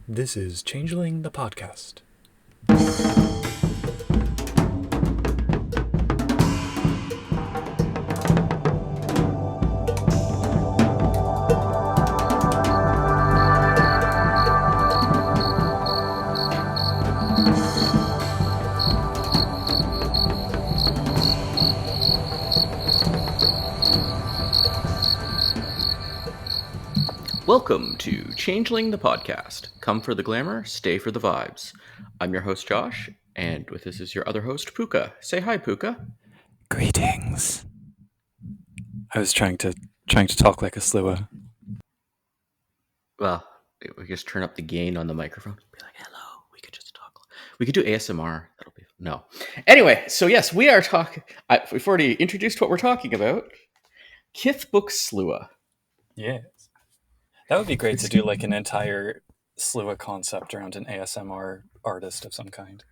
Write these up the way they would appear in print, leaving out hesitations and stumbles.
This is Changeling the podcast. Welcome to Changeling the podcast. Come for the glamour, stay for the vibes. I'm your host Josh, and with us is your other host Puka. Say hi, Puka. Greetings. I was trying to talk like a Sluagh. Well, we just turn up the gain on the microphone. Be like, hello. We could just talk. We could do ASMR. That'll be no. Anyway, so yes, we are talking. We've already introduced what we're talking about. Kithbook Sluagh. Yes. That would be great to do like an entire Sluagh concept around an ASMR artist of some kind.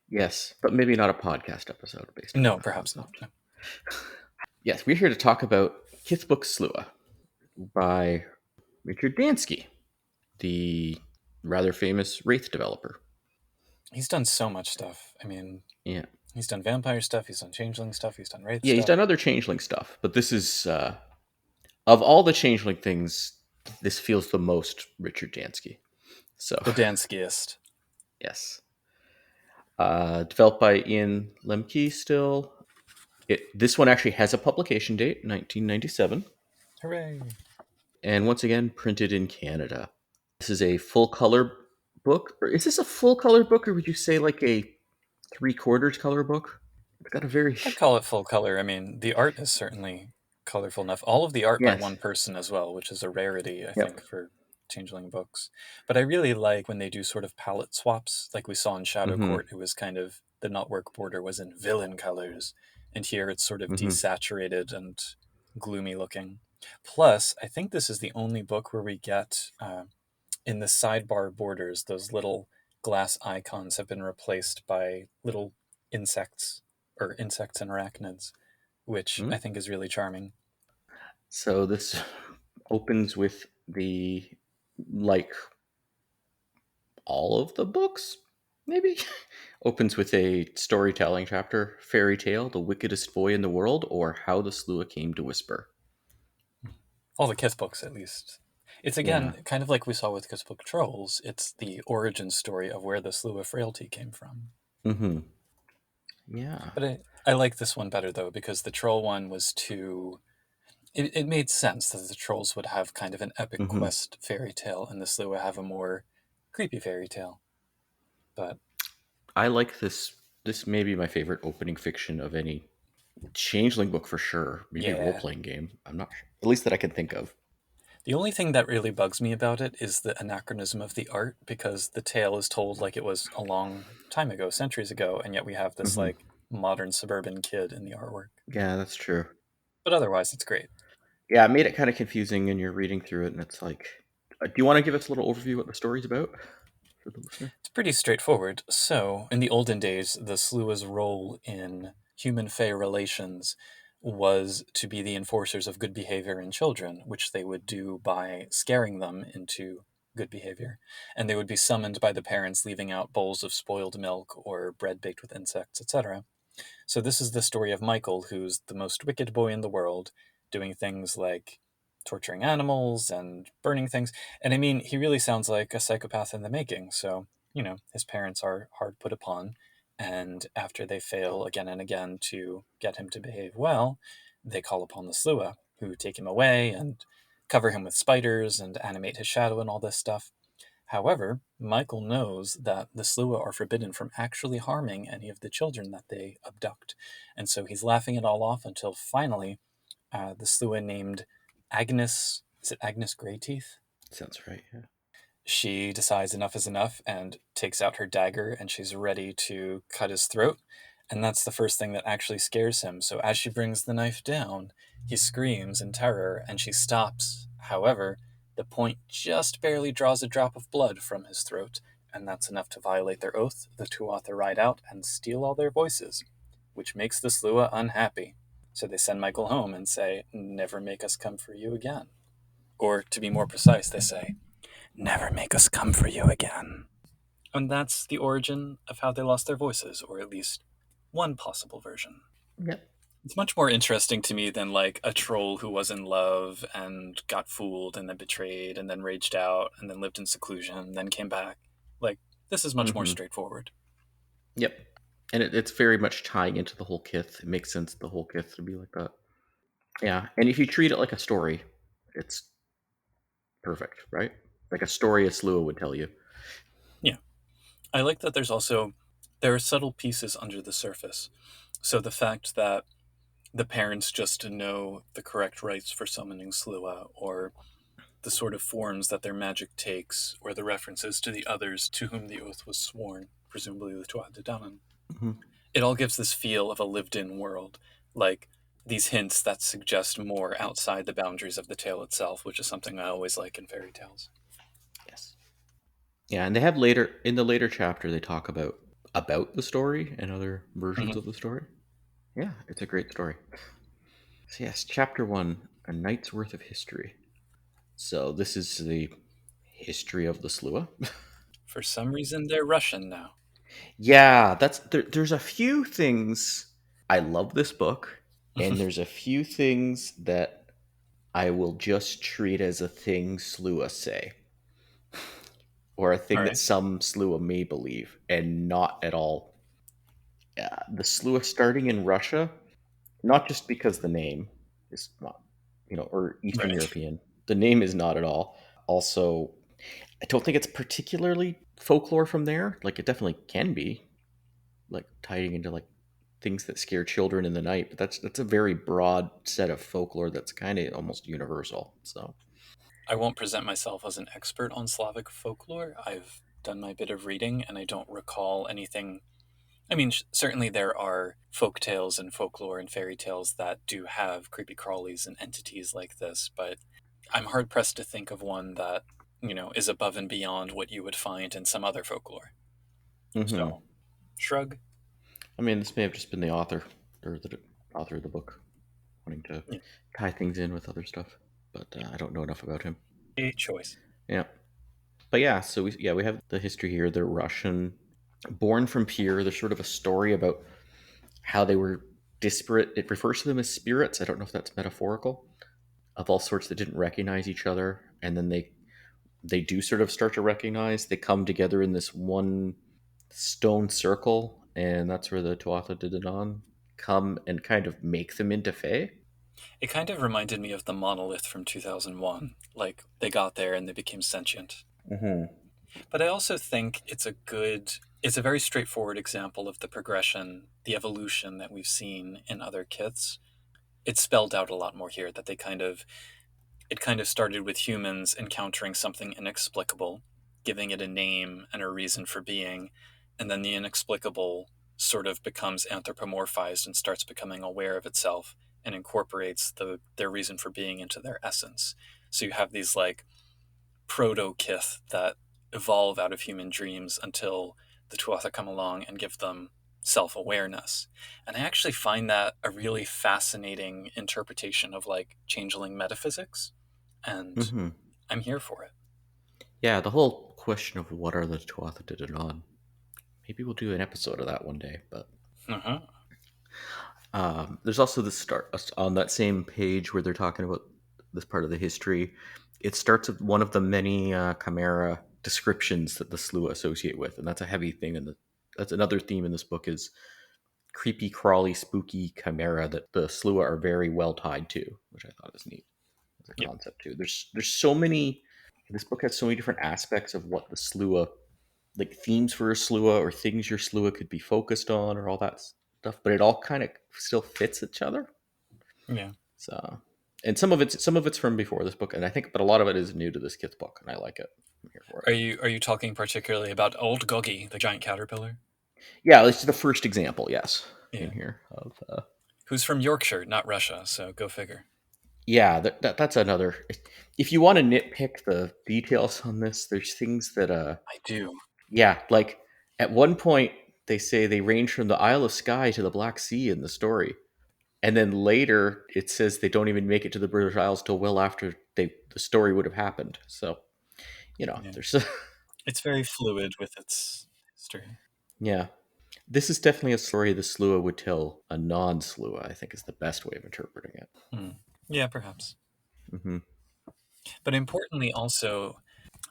Yes, but maybe not a podcast episode based on No, that perhaps not. concept. No. Yes, we're here to talk about Kithbook Sluagh by Richard Dansky, the rather famous Wraith developer. He's done so much stuff. I mean, Yeah. he's done vampire stuff, he's done changeling stuff, he's done wraith Yeah, stuff. he's done other Changeling stuff, but this is, of all the Changeling things, this feels the most Richard Dansky. So, The Danskiest. yes. Developed by Ian Lemke still. This one actually has a publication date, 1997. Hooray. And once again, printed in Canada. This is a full color book. Or is this a full color book, or would you say like a 3/4 color book? It's got a very... I'd call it full color. I mean, the art is certainly colorful enough. All of the art by Yes. one person as well, which is a rarity, I Yep. think, for Changeling books. But I really like when they do sort of palette swaps, like we saw in Shadow Mhm. Court. It was kind of, the Knotwork border was in villain colors, and here it's sort of Mhm. desaturated and gloomy looking. Plus, I think this is the only book where we get, in the sidebar borders, those little glass icons have been replaced by little insects and arachnids, which Mhm. I think is really charming. So this opens with the, like, all of the books, maybe? Opens with a storytelling chapter, Fairy Tale, The Wickedest Boy in the World, or How the Sluagh Came to Whisper. All the Kithbooks, at least. It's, again, kind of like we saw with Kithbook Trolls. It's the origin story of where the Sluagh frailty came from. Mm-hmm. Yeah. But I like this one better, though, because the Troll one was too... It made sense that the Trolls would have kind of an epic quest fairy tale, and the Sluagh would have a more creepy fairy tale. But I like this. This may be my favorite opening fiction of any Changeling book for sure. Maybe a role-playing game. I'm not sure. At least that I can think of. the only thing that really bugs me about it is the anachronism of the art, because the tale is told like it was a long time ago, centuries ago, and yet we have this like modern suburban kid in the artwork. Yeah, that's true. But otherwise, it's great. Yeah, it made it kind of confusing, and you're reading through it, and it's like, do you want to give us a little overview what the story's about for the listener? It's pretty straightforward. So, in the olden days, the Sluagh's role in human-fae relations was to be the enforcers of good behavior in children, which they would do by scaring them into good behavior. And they would be summoned by the parents leaving out bowls of spoiled milk or bread baked with insects, etc. So this is the story of Michael, who's the most wicked boy in the world, doing things like torturing animals and burning things. And I mean, he really sounds like a psychopath in the making. So, his parents are hard put upon. And after they fail again and again to get him to behave well, they call upon the Sluagh, who take him away and cover him with spiders and animate his shadow and all this stuff. However, Michael knows that the Sluagh are forbidden from actually harming any of the children that they abduct. And so he's laughing it all off until finally the Sluagh named Agnes, is it Agnes Greyteeth? Sounds right, yeah. She decides enough is enough and takes out her dagger, and she's ready to cut his throat. And that's the first thing that actually scares him. So as she brings the knife down, he screams in terror and she stops. However, the point just barely draws a drop of blood from his throat, and that's enough to violate their oath. The Tuatha ride out and steal all their voices, which makes the Sluagh unhappy. So they send Michael home and say, "Never make us come for you again." Or, to be more precise, they say, never make us come for you again. And that's the origin of how they lost their voices, or at least one possible version. Yep. It's much more interesting to me than like a troll who was in love and got fooled and then betrayed and then raged out and then lived in seclusion and then came back. Like, this is much more Mm-hmm. straightforward. Yep. And it's very much tying into the whole Kith. It makes sense the whole Kith to be like that. Yeah. And if you treat it like a story, it's perfect, right? Like a story a Sluagh would tell you. Yeah. I like that there are subtle pieces under the surface. So the fact that the parents just know the correct rites for summoning Sluagh, or the sort of forms that their magic takes, or the references to the others to whom the oath was sworn, presumably the Tuatha De Danann. Mm-hmm. It all gives this feel of a lived-in world, like these hints that suggest more outside the boundaries of the tale itself, which is something I always like in fairy tales. Yes. Yeah, and they have later in the later chapter they talk about the story and other versions Mhm. of the story. Yeah, it's a great story. So yes, chapter 1, a night's worth of history. So this is the history of the Sluagh. For some reason, they're Russian now. Yeah, there's a few things I love this book, and there's a few things that I will just treat as a thing Sluagh say, or a All thing that right. some Sluagh may believe, and not at all. The Sluagh starting in Russia, not just because the name is not, or Eastern Right. European. The name is not at all. Also, I don't think it's particularly folklore from there. Like it definitely can be, like tying into like things that scare children in the night. But that's a very broad set of folklore that's kind of almost universal. So, I won't present myself as an expert on Slavic folklore. I've done my bit of reading and I don't recall anything. I mean, certainly there are folk tales and folklore and fairy tales that do have creepy crawlies and entities like this, but I'm hard pressed to think of one that, is above and beyond what you would find in some other folklore. hmm So, shrug. I mean, this may have just been the author or the author of the book wanting to Yeah, tie things in with other stuff, but I don't know enough about him. a choice. Yeah. But yeah, so we have the history here. They're Russian, born from Pier. There's sort of a story about how they were disparate. It refers to them as spirits. I don't know if that's metaphorical, of all sorts that didn't recognize each other, and then they do sort of start to recognize. They come together in this one stone circle, and that's where the Tuatha De Danann come and kind of make them into Fae. It kind of reminded me of the monolith from 2001. Like, they got there and they became sentient. Mm-hmm. But I also think it's a very straightforward example of the progression, the evolution that we've seen in other kiths. It's spelled out a lot more here that it kind of started with humans encountering something inexplicable, giving it a name and a reason for being, and then the inexplicable sort of becomes anthropomorphized and starts becoming aware of itself and incorporates their reason for being into their essence. So you have these like proto kith that evolve out of human dreams until the Tuatha come along and give them self awareness. And I actually find that a really fascinating interpretation of like changeling metaphysics. And Mm-hmm. I'm here for it. Yeah, the whole question of what are the Tuatha De Danann. Maybe we'll do an episode of that one day. But Uh-huh. there's also the start on that same page where they're talking about this part of the history. It starts with one of the many chimera descriptions that the Sluagh associate with, and that's a heavy thing. And that's another theme in this book is creepy, crawly, spooky chimera that the Sluagh are very well tied to, which I thought is neat as a Yep. concept too. There's so many. This book has so many different aspects of what the Sluagh, like themes for a Sluagh or things your Sluagh could be focused on or all that stuff, but it all kind of still fits each other. Yeah. So, and some of it's from before this book, and I think, but a lot of it is new to this kid's book, and I like it. I'm here for it. Are you talking particularly about old Goggy, the giant caterpillar? Yeah, this is the first example, yes, in Yeah. here of Who's from Yorkshire, not Russia, so go figure. yeah, that's another. If you want to nitpick the details on this, there's things that I do. yeah, like at one point they say they range from the Isle of Skye to the Black Sea in the story. And then later it says they don't even make it to the British Isles till well after the story would have happened. So You know, Yeah. there's It's very fluid with its history. yeah. This is definitely a story the Sluagh would tell a non-Sluagh, I think is the best way of interpreting it. Hmm. Yeah, perhaps. Hmm. But importantly, also,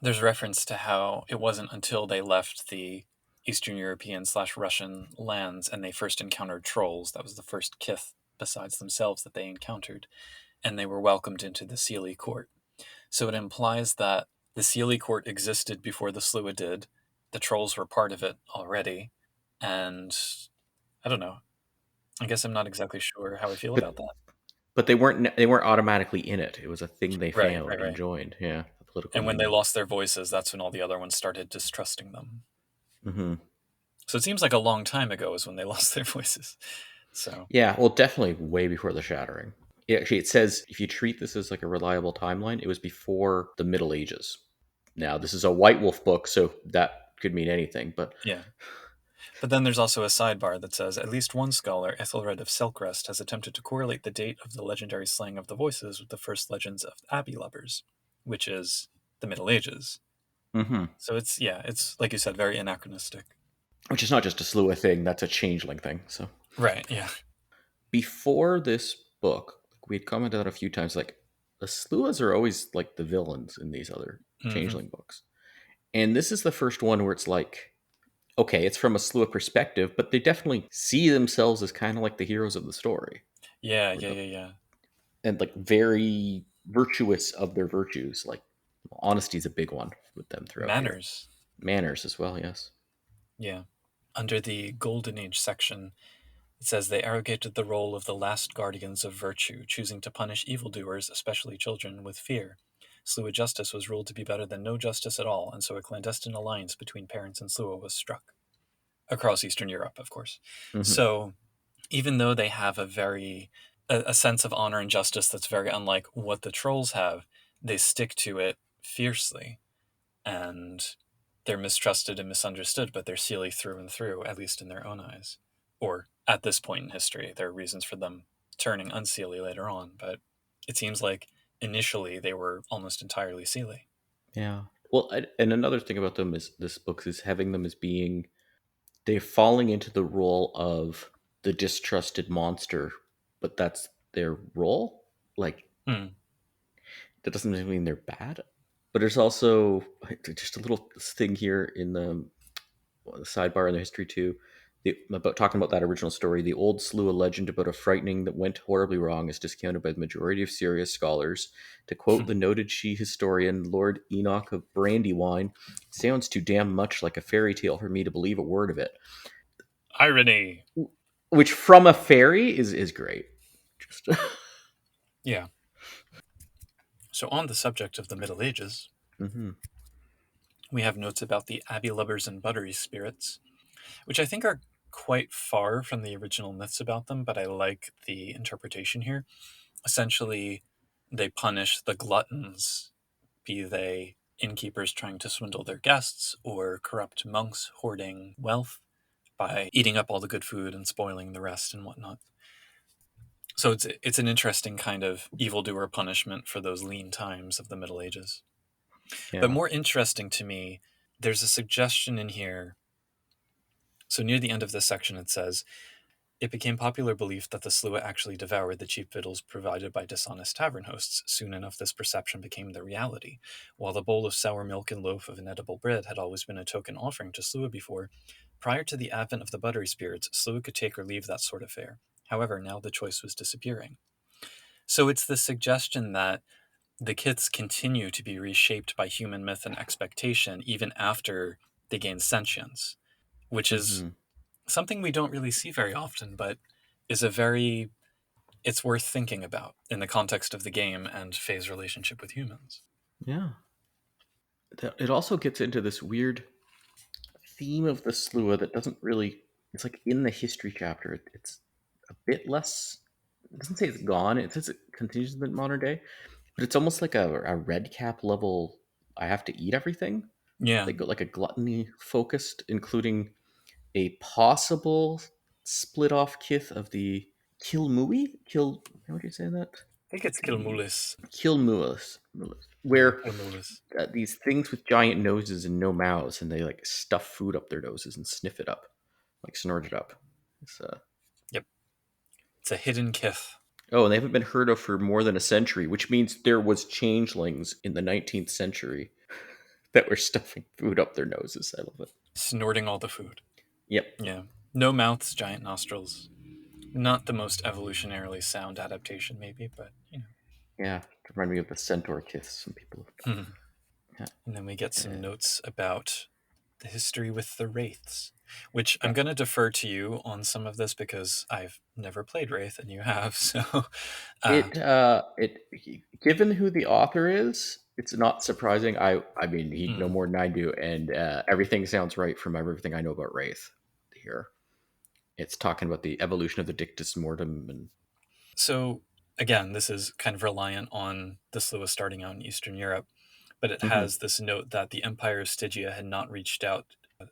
there's reference to how it wasn't until they left the Eastern European slash Russian lands and they first encountered trolls. That was the first kith besides themselves that they encountered, and they were welcomed into the Seelie court. So it implies that the Seelie court existed before the Sluagh did. The trolls were part of it already, and I don't know. I guess I'm not exactly sure how I feel But about that. but they weren't automatically in it. It was a thing they Right, found right, and right. joined. Yeah, a political And when they union. lost their voices, that's when all the other ones started distrusting them. Hmm. So it seems like a long time ago is when they lost their voices. So, Yeah, well, definitely way before the Shattering. Actually, it says if you treat this as like a reliable timeline, it was before the Middle Ages. Now, this is a White Wolf book, so that could mean anything. But yeah. But then there's also a sidebar that says at least one scholar, Ethelred of Selkrest, has attempted to correlate the date of the legendary slaying of the voices with the first legends of Abbey Lubbers, which is the Middle Ages. hmm So it's, yeah, it's, like you said, very anachronistic. which is not just a Sluagh thing; that's a Changeling thing. So Right, yeah. before this book, we had commented on a few times, like the Sluaghs are always like the villains in these other Hmm. Changeling books, and this is the first one where it's like, okay, it's from a Sluagh perspective, but they definitely see themselves as kind of like the heroes of the story, Yeah, or yeah, the yeah, yeah. and like very virtuous of their virtues. Like honesty is a big one with them throughout here. Manners. Manners as well, yes. Yeah. Under the Golden Age section, it says they arrogated the role of the last guardians of virtue, choosing to punish evildoers, especially children, with fear. Sluagh justice was ruled to be better than no justice at all, and so a clandestine alliance between parents and Sluagh was struck. Across Eastern Europe, of course. Hmm. So even though they have a sense of honor and justice that's very unlike what the trolls have, they stick to it fiercely, and they're mistrusted and misunderstood, but they're Seelie through and through, at least in their own eyes. Or at this point in history, there are reasons for them turning unseelie later on, but it seems like initially they were almost entirely Seelie. Yeah. Well, and another thing about them is this book is having them as being they're falling into the role of the distrusted monster, but that's their role. Like Hmm. that doesn't mean they're bad. But there's also just a little thing here in the sidebar in the history too. About talking about that original story, the old Sluagh legend about a frightening that went horribly wrong is discounted by the majority of serious scholars. To quote the noted she historian Lord Enoch of Brandywine, "It sounds too damn much like a fairy tale for me to believe a word of it." Irony. Which from a fairy is great. Just Yeah. So, on the subject of the Middle Ages, hmm we have notes about the Abbey Lubbers and Buttery spirits, which I think are quite far from the original myths about them, but I like the interpretation here. Essentially, they punish the gluttons, be they innkeepers trying to swindle their guests or corrupt monks hoarding wealth by eating up all the good food and spoiling the rest and whatnot. So it's an interesting kind of evildoer punishment for those lean times of the Middle Ages. But yeah. more interesting to me, there's a suggestion in here. So near the end of this section, it says, it became popular belief that the Sluagh actually devoured the cheap victuals provided by dishonest tavern hosts. Soon enough, this perception became the reality. While the bowl of sour milk and loaf of inedible bread had always been a token offering to Sluagh before, prior to the advent of the buttery spirits, Sluagh could take or leave that sort of fare. However, now the choice was disappearing. So it's the suggestion that the kiths continue to be reshaped by human myth and expectation even after they gain sentience, which is hmm something we don't really see very often, but is a very it's worth thinking about in the context of the game and Faye's relationship with humans. Yeah. It also gets into this weird theme of the Sluagh that doesn't really. It's like in the history chapter. It's a bit less. It doesn't say it's gone. It says it continues in the modern day, but it's almost like a red cap level. I have to eat everything. Yeah, They go like a gluttony focused, including a possible split off kith of the Kilmui. How would you say that? think it's Kilmulis. Kilmulis, Yeah, where Kilmulis. these things with giant noses and no mouths, and they like stuff food up their noses and sniff it up, like snort it up. It's, Yep. It's a hidden kith. oh, and they haven't been heard of for more than a century, which means there was changelings in the 19th century that were stuffing food up their noses. I love it. Snorting all the food. Yep. Yeah. No mouths, giant nostrils. Not the most evolutionarily sound adaptation, maybe, but Yeah. To remind me of the centaur kiths. Some people. Hmm. Yeah. And then we get some Uh, notes about the history with the wraiths, which I'm yeah. going to defer to you on some of this because I've never played Wraith and you have. So, uh, Given who the author is, it's not surprising. I mean, he'd know mm. more than I do, and everything sounds right from everything I know about Wraith here. It's talking about the evolution of the Dictus Mortem, and So again, this is kind of reliant on the Sluagh starting out in Eastern Europe, but it hmm has this note that the Empire of Stygia had not reached out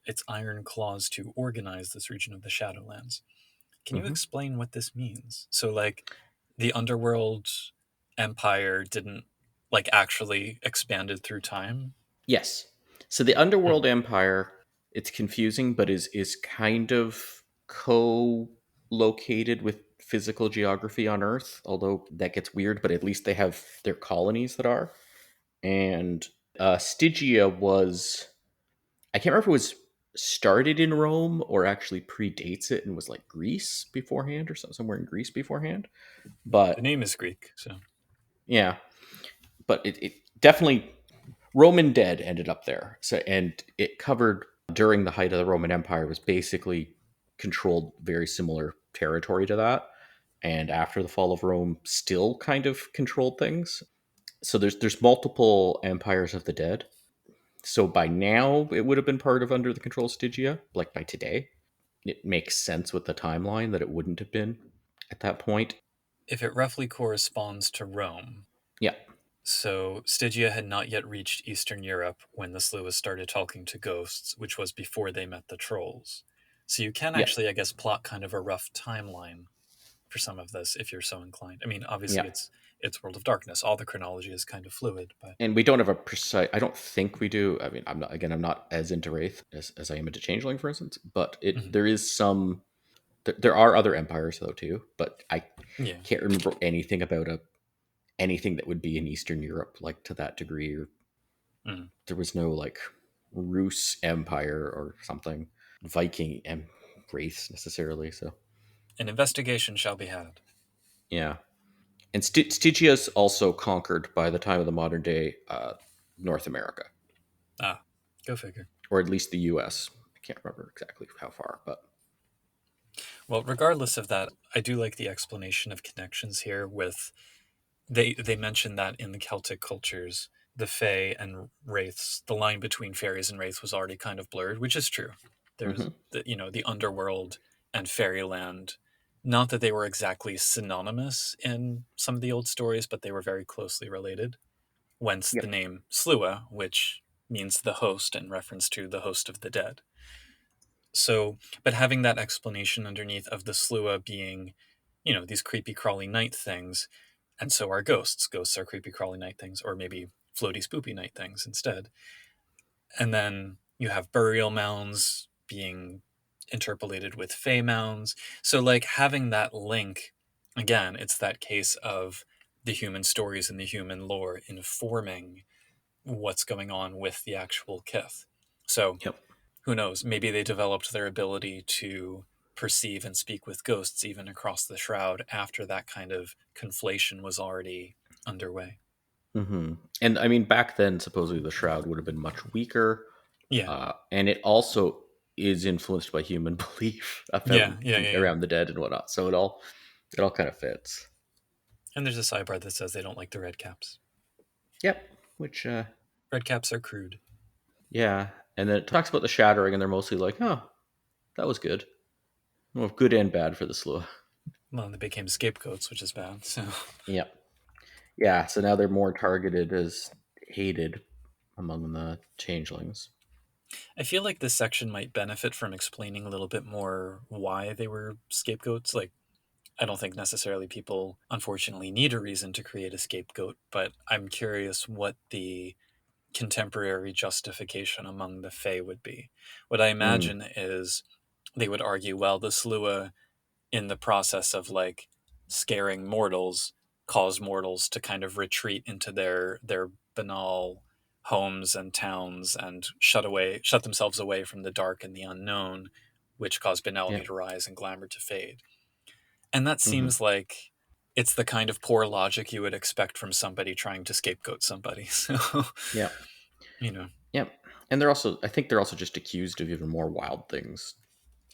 its iron claws to organize this region of the Shadowlands. Can you hmm explain what this means? So, like, the underworld empire didn't like actually expanded through time. yes. So the Underworld Hmm. Empire, it's confusing, but is kind of co-located with physical geography on Earth. Although that gets weird, but at least they have their colonies that are. And Stygia was, I can't remember if it was started in Rome or actually predates it and was like Greece beforehand or somewhere in Greece beforehand. The But name is Greek, so yeah, but it definitely Roman dead ended up there. So and it covered during the height of the Roman Empire was basically controlled very similar territory to that. And after the fall of Rome, still kind of controlled things. So there's multiple empires of the dead. So by now, it would have been part of under the control of Stygia, like by today. It makes sense with the timeline that it wouldn't have been at that point. if it roughly corresponds to Rome, Yeah, so Stygia had not yet reached Eastern Europe when the Sluagh started talking to ghosts, which was before they met the trolls. So you can yeah, actually, I guess, plot kind of a rough timeline for some of this if you're so inclined. I mean, obviously yeah. it's World of Darkness. All the chronology is kind of fluid, but And we don't have a precise. I don't think we do. I mean, I'm not. Again, I'm not as into Wraith as I am into Changeling, for instance. But mhm. there is some. There are other empires though too. But I Yeah. can't remember anything about anything that would be in Eastern Europe like to that degree. Or Mhm. there was no like Rus Empire or something Viking and Wraiths necessarily. So An investigation shall be had. yeah. And Stygia's also conquered by the time of the modern day North America, Ah, go figure. or at least the U.S. I can't remember exactly how far, but Well, regardless of that, I do like the explanation of connections here with they mention that in the Celtic cultures, the Fae and wraiths, the line between fairies and wraiths was already kind of blurred, which is true. There's hmm the underworld and fairyland. Not that they were exactly synonymous in some of the old stories, but they were very closely related. Whence the yep, name Sluagh, which means the host in reference to the host of the dead. So, but having that explanation underneath of the Sluagh being, these creepy crawly night things, and so are ghosts. Ghosts are creepy crawly night things, or maybe floaty spoopy night things instead. And then you have burial mounds being interpolated with fey mounds. So, like, having that link, again, it's that case of the human stories and the human lore informing what's going on with the actual kith. So, yep. who knows? Maybe they developed their ability to perceive and speak with ghosts even across the shroud after that kind of conflation was already underway. And I mean, back then, supposedly the shroud would have been much weaker, Yeah. and it also is influenced by human belief about Yeah. Yeah. Yeah. Yeah. around the dead and whatnot. So it all kind of fits. And there's a sidebar that says they don't like the red caps. Yep. Which Red caps are crude. yeah, and then it talks about the shattering, and they're mostly like, "Oh, that was good." Well, good and bad for the slow. Well, they became scapegoats, which is bad. So Yep. Yeah, so now they're more targeted as hated among the changelings. I feel like this section might benefit from explaining a little bit more why they were scapegoats. Like, I don't think necessarily people, unfortunately, need a reason to create a scapegoat, but I'm curious what the contemporary justification among the Fae would be. What I Mm, imagine is they would argue, well, the Sluagh, in the process of like scaring mortals, cause mortals to kind of retreat into their banal homes and towns and shut themselves away from the dark and the unknown, which caused yeah. banality to rise and glamour to fade. And that Hmm. seems like it's the kind of poor logic you would expect from somebody trying to scapegoat somebody. So, Yeah. you know. Yeah. And they're also, I think they're also just accused of even more wild things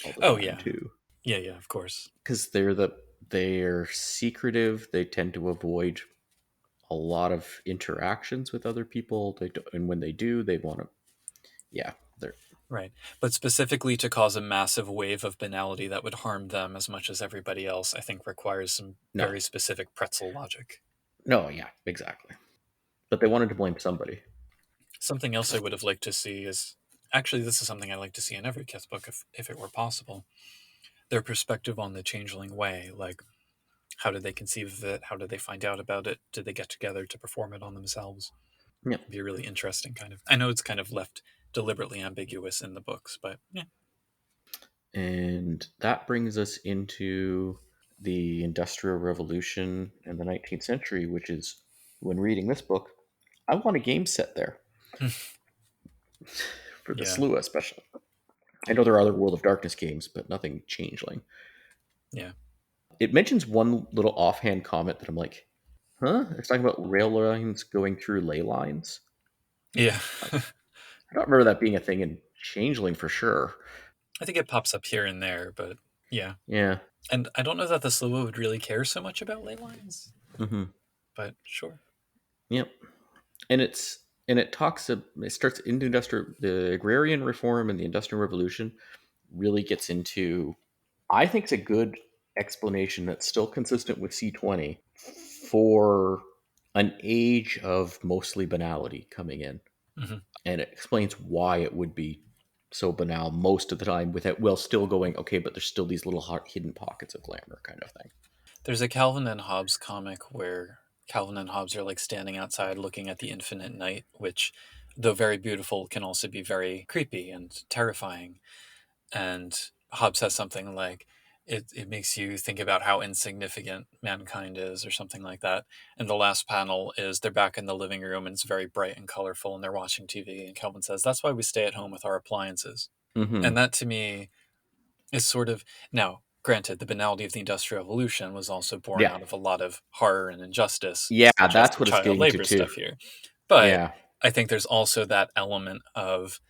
all the Oh time yeah. too. Yeah, yeah, of course. Because they're secretive. They tend to avoid a lot of interactions with other people. And when they do, they want to, yeah, they're Right. But specifically to cause a massive wave of banality that would harm them as much as everybody else, I think requires some no, very specific pretzel logic. no, yeah, exactly. But they wanted to blame somebody. Something else I would have liked to see is actually this is something I like to see in every Kithbook if it were possible. Their perspective on the changeling way, like how did they conceive of it? How did they find out about it? Did they get together to perform it on themselves? Yeah. It'd be a really interesting kind of. I know it's kind of left deliberately ambiguous in the books, but yeah. And that brings us into the Industrial Revolution and the 19th century, which is when reading this book, I want a game set there for the Yeah, Sluagh, especially. I know there are other World of Darkness games, but nothing Changeling. yeah, It mentions one little offhand comment that I'm like, huh? It's talking about rail lines going through ley lines. yeah. I don't remember that being a thing in Changeling for sure. I think it pops up here and there, but yeah. Yeah. And I don't know that the Sluagh would really care so much about ley lines, Hmm. but sure. Yep. And it talks. It starts into industrial. The agrarian reform and the industrial revolution really gets into. I think it's a good explanation that's still consistent with C20 for an age of mostly banality coming in, Hmm. and it explains why it would be so banal most of the time without while still going okay, but there's still these little hidden pockets of glamour kind of thing. There's a Calvin and Hobbes comic where Calvin and Hobbes are like standing outside looking at the infinite night, which, though very beautiful, can also be very creepy and terrifying. And Hobbes says something like, it makes you think about how insignificant mankind is, or something like that. And the last panel is they're back in the living room and it's very bright and colorful and they're watching TV. And Calvin says, that's why we stay at home with our appliances. Hmm. And that to me is sort of now, granted, the banality of the Industrial Revolution was also born Yeah, out of a lot of horror and injustice, yeah, such as that's the what it's child getting into labor too. stuff here. But Yeah, I think there's also that element of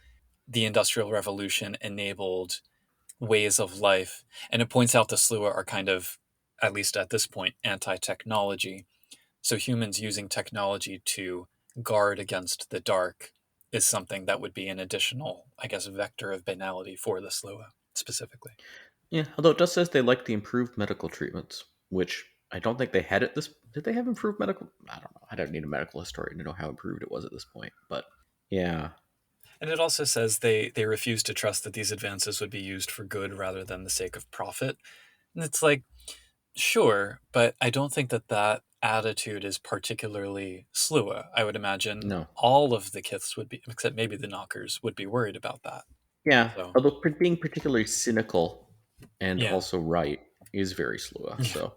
the Industrial Revolution enabled ways of life. And it points out the Sluagh are kind of, at least at this point, anti technology. So humans using technology to guard against the dark is something that would be an additional, I guess, vector of banality for the Sluagh specifically. yeah. Although it does says they like the improved medical treatments, which I don't think they had at this. Did they have improved medical? I don't know. I don't need a medical historian to know how improved it was at this point. But yeah, And it also says they refuse to trust that these advances would be used for good rather than the sake of profit. And it's like, sure, but I don't think that that attitude is particularly Sluagh. I would imagine no, all of the kiths would be, except maybe the knockers, would be worried about that. yeah. So, Although being particularly cynical and yeah. also right is very Sluagh. Yeah. So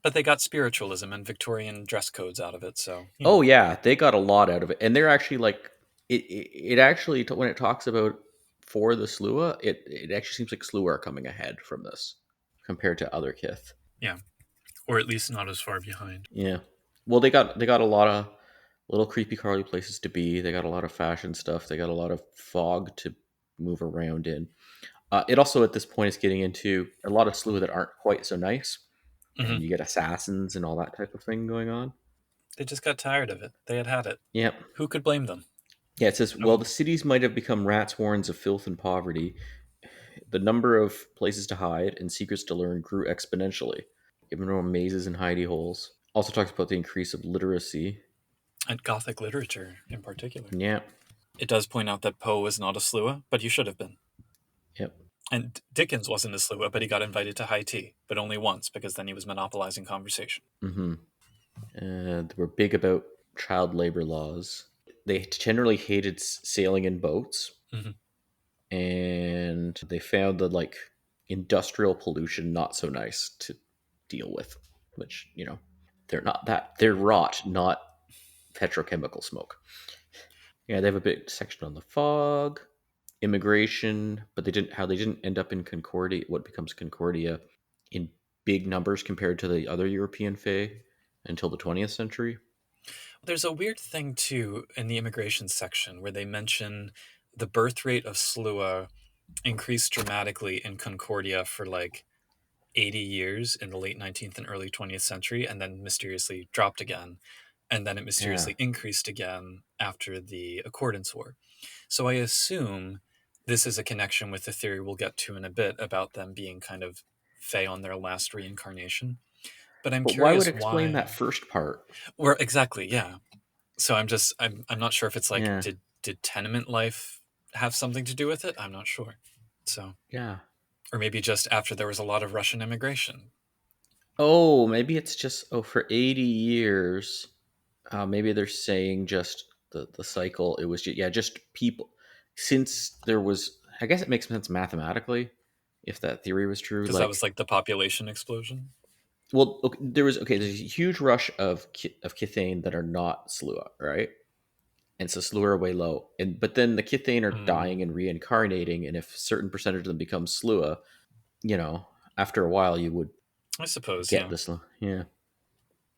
But they got spiritualism and Victorian dress codes out of it. So, oh yeah, they got a lot out of it, and they're actually like it actually when it talks about for the Sluagh, it actually seems like Sluagh are coming ahead from this compared to other Kith. yeah. Or at least not as far behind. Yeah. Well, they got a lot of little creepy crawly places to be. They got a lot of fashion stuff. They got a lot of fog to move around in. It also at this point is getting into a lot of Sluagh that aren't quite so nice, Hmm. and you get assassins and all that type of thing going on. They just got tired of it. They had it. Yep. Who could blame them? Yeah, it says, No well, the one. cities might have become rats' warrens of filth and poverty. The number of places to hide and secrets to learn grew exponentially, giving them mazes and hidey holes. Also talks about the increase of literacy. And Gothic literature in particular. Yeah, It does point out that Poe was not a Sluagh, but he should have been. yep. And Dickens wasn't a Sluagh, but he got invited to high tea, but only once because then he was monopolizing conversation. Mm-hmm. They were big about child labor laws. They generally hated sailing in boats, Hmm. and they found the like industrial pollution not so nice to deal with, which they're not that they're rot, not petrochemical smoke. Yeah, they have a big section on the fog, immigration, but they didn't end up in Concordia, what becomes Concordia, in big numbers compared to the other European fae until the 20th century. There's a weird thing too in the immigration section where they mention the birth rate of Sluagh increased dramatically in Concordia for like 80 years in the late 19th and early 20th century, and then mysteriously dropped again. And then it Yeah. mysteriously increased again after the Accordance War. So I assume this is a connection with the theory we'll get to in a bit about them being kind of Fae on their last reincarnation. But I'm But why would curious explain why. that first part? Or exactly, yeah. So I'm not sure if it's like Yeah. did tenement life have something to do with it? I'm not sure. So Yeah. or maybe just after there was a lot of Russian immigration. Oh, maybe it's just for 80 years. Maybe they're saying just the cycle. It was just people since there was. I guess it makes sense mathematically if that theory was true. Because that Like, was like the population explosion. well, okay, there's a huge rush of Kithain that are not Sluagh, right? And so Sluagh are way low, and but then the Kithain are Mm, dying and reincarnating, and if a certain percentage of them become Sluagh, you know, after a while you would I suppose, get yeah. this. Yeah.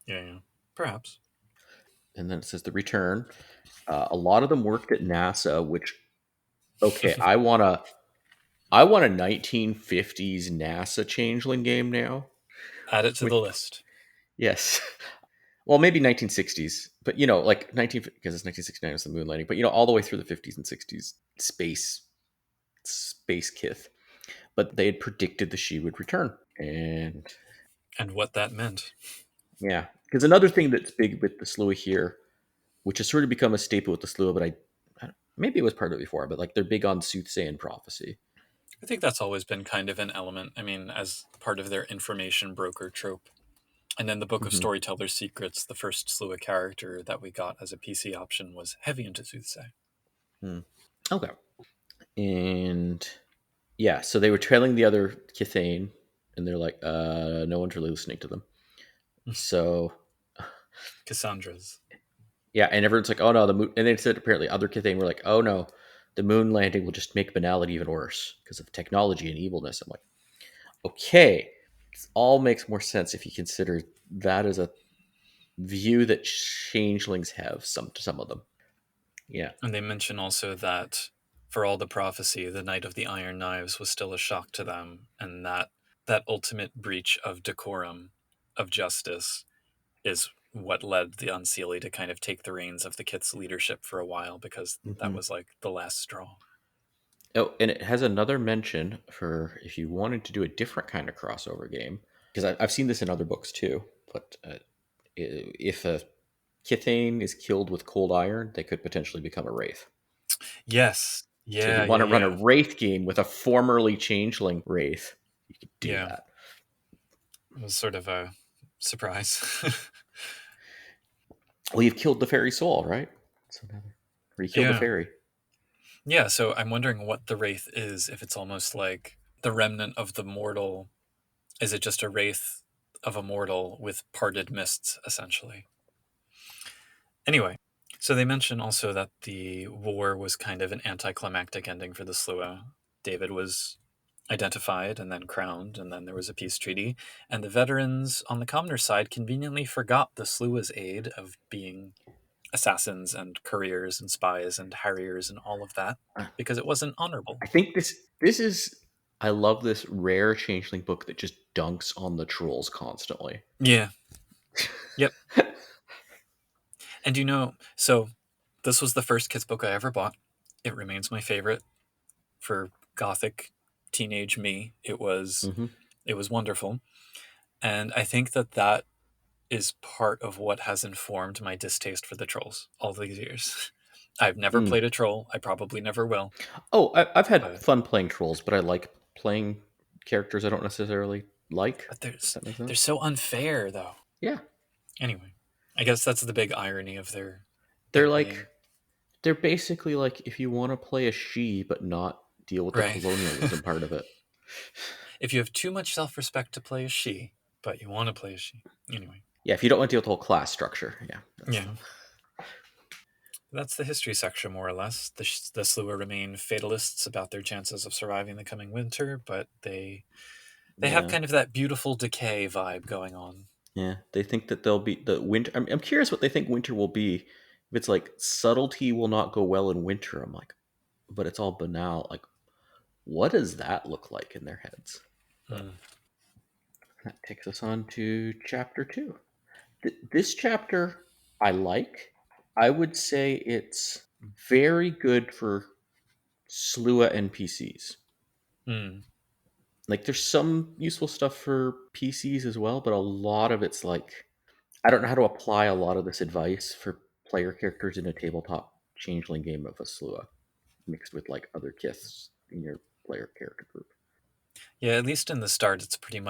Yeah, yeah. Perhaps. And then it says the return. A lot of them worked at NASA, which okay, I want a 1950s NASA Changeling game now. Add it to Which the list. yes, well maybe 1960s, but like 19 because it's 1969 was the moon landing, but all the way through the 50s and 60s space kith. But they had predicted that she would return, and And what that meant. yeah, because another thing that's big with the Sluagh here, which has sort of become a staple with the Sluagh, but maybe it was part of it before, but like they're big on soothsay and prophecy. I think that's always been kind of an element. I mean, as part of their information broker trope. And then the Book of Hmm. Storyteller's Secrets, the first Sluagh character that we got as a PC option was heavy into soothsay. Hmm. Okay. And yeah, so they were trailing the other Kithain, and they're like, no one's really listening to them. So Cassandra's. yeah, and everyone's like, oh no, the moon. And they said apparently other Kithain were like, oh no, the moon landing will just make banality even worse because of technology and evilness. I'm like, okay, this all makes more sense if you consider that as a view that changelings have. Some of them, yeah. And they mention also that for all the prophecy, the Night of the Iron Knives was still a shock to them, and that ultimate breach of decorum, of justice, is what led the Unseelie to kind of take the reins of the Kith's leadership for a while because that Hmm. was like the last straw. Oh, and it has another mention for if you wanted to do a different kind of crossover game, because I've seen this in other books too. But if a Kithain is killed with cold iron, they could potentially become a wraith. Yes. So if Yeah, you want yeah, to run a yeah. wraith game with a formerly changeling wraith, you could do Yeah. that. It was sort of a surprise. Well, you've killed the fairy soul, right? So another, or you killed the Yeah. fairy. Yeah, so I'm wondering what the wraith is, if it's almost like the remnant of the mortal. Is it just a wraith of a mortal with parted mists, essentially? Anyway, so they mention also that the war was kind of an anticlimactic ending for the Sluagh. David was identified and then crowned, and then there was a peace treaty. And the veterans on the commoner side conveniently forgot the Sluagh's aid of being assassins and couriers and spies and harriers and all of that because it wasn't honorable. I think this is. I love this rare changeling book that just dunks on the trolls constantly. Yeah. Yep. And so this was the first kids book I ever bought. It remains my favorite for gothic teenage me. Hmm. It was wonderful. And I think that is part of what has informed my distaste for the trolls all these years. I've never Mm. played a troll. I probably never will. Oh, I've had But fun playing trolls, but I like playing characters I don't necessarily like. But If that makes they're sense. so unfair though. Yeah, Anyway, I guess that's the big irony of their they're like being. they're basically like if you want to play a she but not deal with the Right. colonialism part of it. If you have too much self-respect to play a she, but you want to play a she. Anyway. Yeah, if you don't want to deal with the whole class structure. Yeah, that's Yeah. That's the history section, more or less. The Sluagh remain fatalists about their chances of surviving the coming winter, but they have yeah. kind of that beautiful decay vibe going on. Yeah, they think that they'll be the winter. I'm curious what they think winter will be. If it's like subtlety will not go well in winter, I'm like, but it's all banal. Like, what does that look like in their heads? But Mm. that takes us on to chapter two. This chapter I like. I would say it's very good for Sluagh NPCs. Mm. Like, there's some useful stuff for PCs as well, but a lot of it's like I don't know how to apply a lot of this advice for player characters in a tabletop changeling game of a Sluagh mixed with like other kiths in your player character group. Yeah, at least in the start, it pretty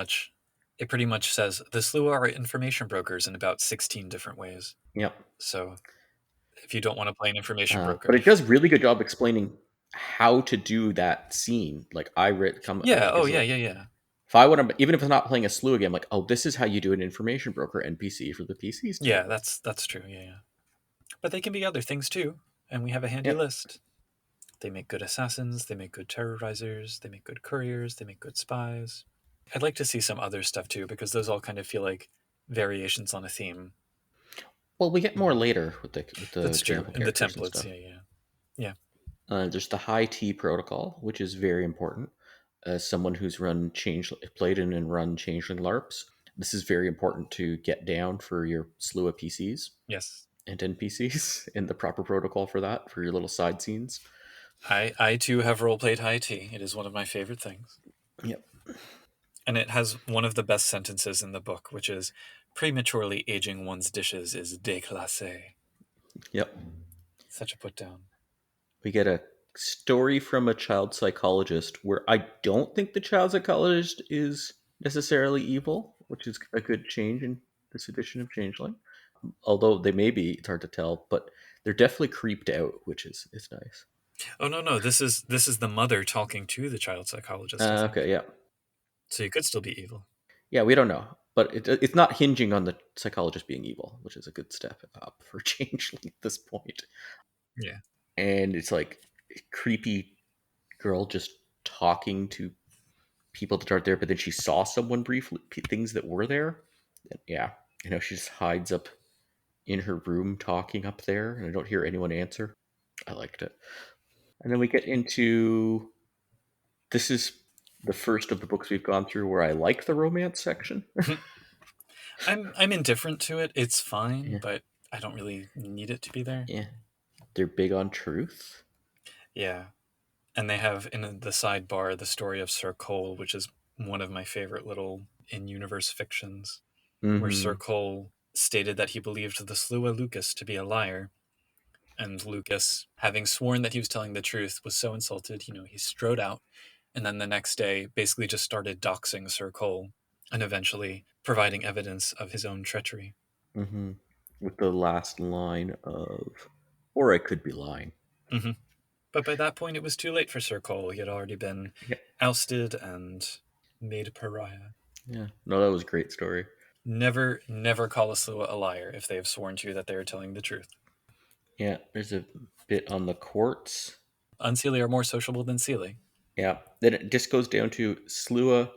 much says the Sluagh are information brokers in about 16 different ways. Yep. So if you don't want to play an information But broker, it does really good job explaining how to do that scene. Like I read, come yeah, like oh it's yeah, like yeah, yeah, if I want to, even if it's not playing a Sluagh game, like oh, this is how you do an information broker NPC for the PCs to deal yeah, with. that's true, yeah, yeah. But they can be other things too, and we have a handy Yep. list. They make good assassins, they make good terrorizers, they make good couriers, they make good spies. I'd like to see some other stuff too, because those all kind of feel like variations on a theme. Well, we get You more know, later with the that's true example in the characters and templates. stuff. Yeah, yeah, yeah. There's the high T protocol, which is very important. As someone who's run played in and run changeling LARPs, this is very important to get down for your slew of PCs Yes, and NPCs and the proper protocol for that for your little side scenes. I too have role played high tea. It is one of my favorite things, Yep. and it has one of the best sentences in the book, which is prematurely aging one's dishes is déclassé. Yep. Such a put down. We get a story from a child psychologist where I don't think the child psychologist is necessarily evil, which is a good change in this edition of Changeling. Although they may be, it's hard to tell, but they're definitely creeped out, which is nice. Oh no, no, this is the mother talking to the child psychologist, I think. Okay, yeah, So you could still be evil. yeah. We don't know, but it's not hinging on the psychologist being evil, which is a good step up for Changeling at this point. Yeah. And it's like a creepy girl just talking to people that aren't there, but then she saw someone briefly, things that were there. And yeah, she just hides up in her room talking up there, and I don't hear anyone answer. I liked it. And then we get into this is the first of the books we've gone through where I like the romance section. I'm indifferent to it. It's fine, Yeah, but I don't really need it to be there. yeah. They're big on truth. Yeah. And they have in the sidebar the story of Sir Cole, which is one of my favorite little in universe fictions, where Sir Mm-hmm. Cole stated that he believed the Sluagh Lucas to be a liar. And Lucas, having sworn that he was telling the truth, was so insulted, he strode out. And then the next day, basically just started doxing Sir Cole and eventually providing evidence of his own treachery. Mm-hmm. With the last line of, or I could be lying. Hmm. But by that point, it was too late for Sir Cole. He had already been Yeah. ousted and made a pariah. Yeah. No, that was a great story. Never, never call a Sluagh a liar if they have sworn to you that they are telling the truth. Yeah. There's a bit on the courts. Unseelie are more sociable than Seelie. Yeah. Then it just goes down to Sluagh.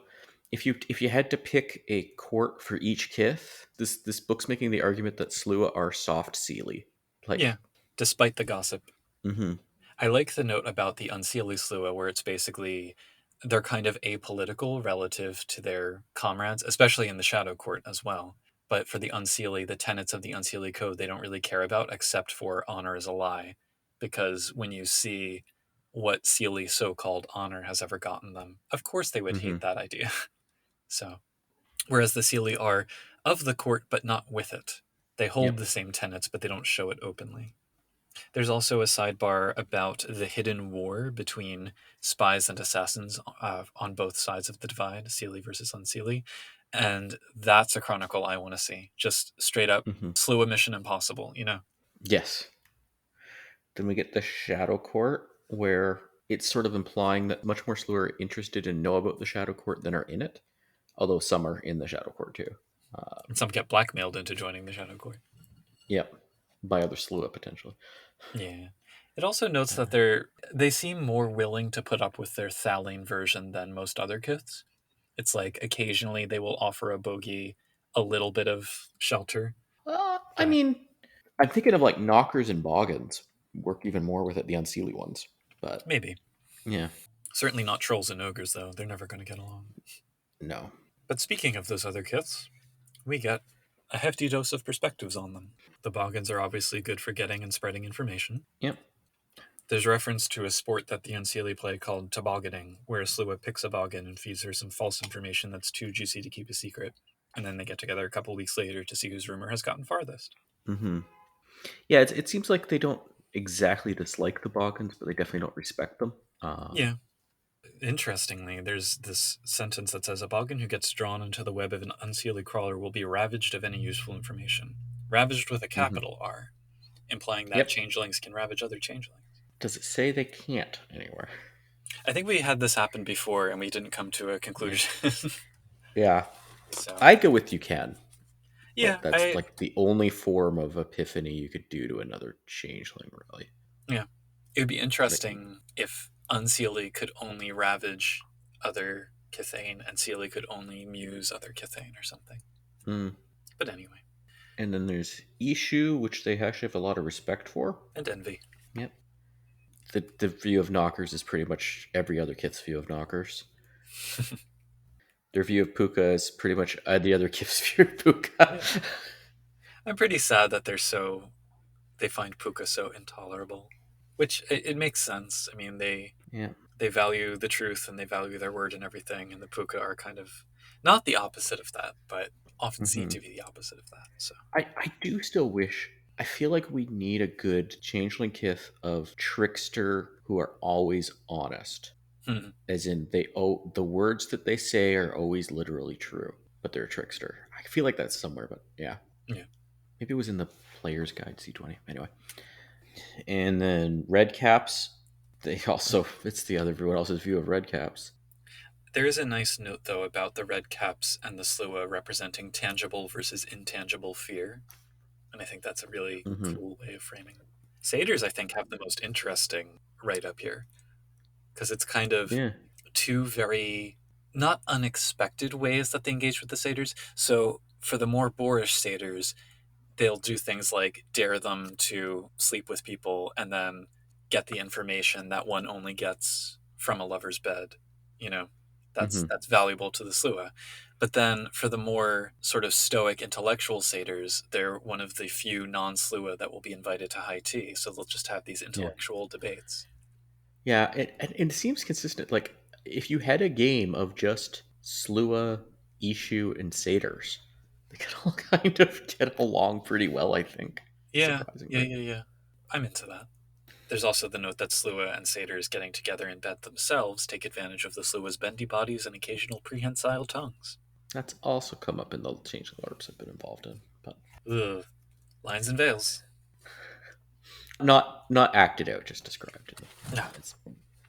If you had to pick a court for each kith, this book's making the argument that Sluagh are soft Seelie. Yeah, Like, despite the gossip. mm-hmm. I like the note about the Unseelie Sluagh, where it's basically they're kind of apolitical relative to their comrades, especially in the Shadow Court as well. But for the Unseelie, the tenets of the Unseelie Code, they don't really care about except for honor is a lie. Because when you see what Seelie so called honor has ever gotten them, of course they would Mm-hmm. hate that idea. So, whereas the Seelie are of the court, but not with it. They hold Yep. the same tenets, but they don't show it openly. There's also a sidebar about the hidden war between spies and assassins on both sides of the divide, Seelie versus Unseelie. And that's a chronicle I want to see. Just straight up Hmm. slew a Mission Impossible, you know? Yes. Then we get the Shadow Court, where it's sort of implying that much more Sluagh are interested and know about the Shadow Court than are in it. Although some are in the Shadow Court too. And some get blackmailed into joining the Shadow Court. Yep. By other Sluagh, potentially. Yeah. It also notes that Uh, they seem more willing to put up with their Thaline version than most other kiths. It's like occasionally they will offer a bogey a little bit of shelter, I but mean, I'm thinking of like Knockers and Boggins work even more with it, the Unseelie ones. But maybe. yeah, Certainly not trolls and ogres, though. They're never going to get along. no. But speaking of those other kiths, we get a hefty dose of perspectives on them. The boggins are obviously good for getting and spreading information. Yep. There's reference to a sport that the Unseelie play called tobogganing, where a Sluagh picks a boggin and feeds her some false information that's too juicy to keep a secret. And then they get together a couple weeks later to see whose rumor has gotten farthest. Hmm. Yeah, it seems like they don't exactly dislike the Boggins, but they definitely don't respect them. Yeah. Interestingly, there's this sentence that says a boggin who gets drawn into the web of an Unseelie crawler will be ravaged of any useful information. Ravaged with a Hmm. capital R, implying that Yep. changelings can ravage other changelings. Does it say they can't anywhere? I think we had this happen before and we didn't come to a Yeah. conclusion. Yeah. So, I go with you can, yeah, but that's like the only form of epiphany you could do to another changeling, really. yeah, it would be Like, interesting if Unseelie could only ravage other Kithain and Seelie could only muse other Kithain or something. mm. But anyway, And then there's Ishu, which they actually have a lot of respect for. and envy. Yep. The view of Knockers is pretty much every other Kith's view of Knockers. Their view of Puka is pretty much the other Kith's view of Puka. Yeah, I'm pretty sad that they find Puka so intolerable, which it makes sense. I mean, Yeah. they value the truth and they value their word and everything, and the Puka are kind of not the opposite of that, but often seen Hmm. to be the opposite of that. So, I do still wish. I feel like we need a good changeling kith of trickster who are always honest. hmm, As in, the words that they say are always literally true, but they're a trickster. I feel like that's somewhere, but yeah, yeah, maybe it was in the Player's Guide C20. Anyway, and then red caps. They also it's the other everyone else's view of red caps. there is a nice note though about the red caps and the Sluagh representing tangible versus intangible fear, and I think that's a really Hmm. cool way of framing it. Satyrs, I think, have the most interesting right up here because it's kind of Yeah. two very not unexpected ways that they engage with the satyrs. So for the more boorish satyrs, they'll do things like dare them to sleep with people and then get the information that one only gets from a lover's bed. You know, Hmm. that's valuable to the Sluagh. But then for the more sort of stoic intellectual satyrs, they're one of the few non-Sluagh that will be invited to high tea. So they'll just have these Yeah. intellectual debates. Yeah. It seems consistent. Like if you had a game of just Slua, Ishu, and Satyrs, they could all kind of get along pretty well. I think, Yeah, yeah, surprisingly. yeah, yeah. I'm into that. There's also the note that Sluagh and satyrs getting together in bed themselves take advantage of the Sluagh's bendy bodies and occasional prehensile tongues. That's also come up in the changeling orbs I've been involved in, but Ugh. Lines and veils. not acted out, just described. No, It's,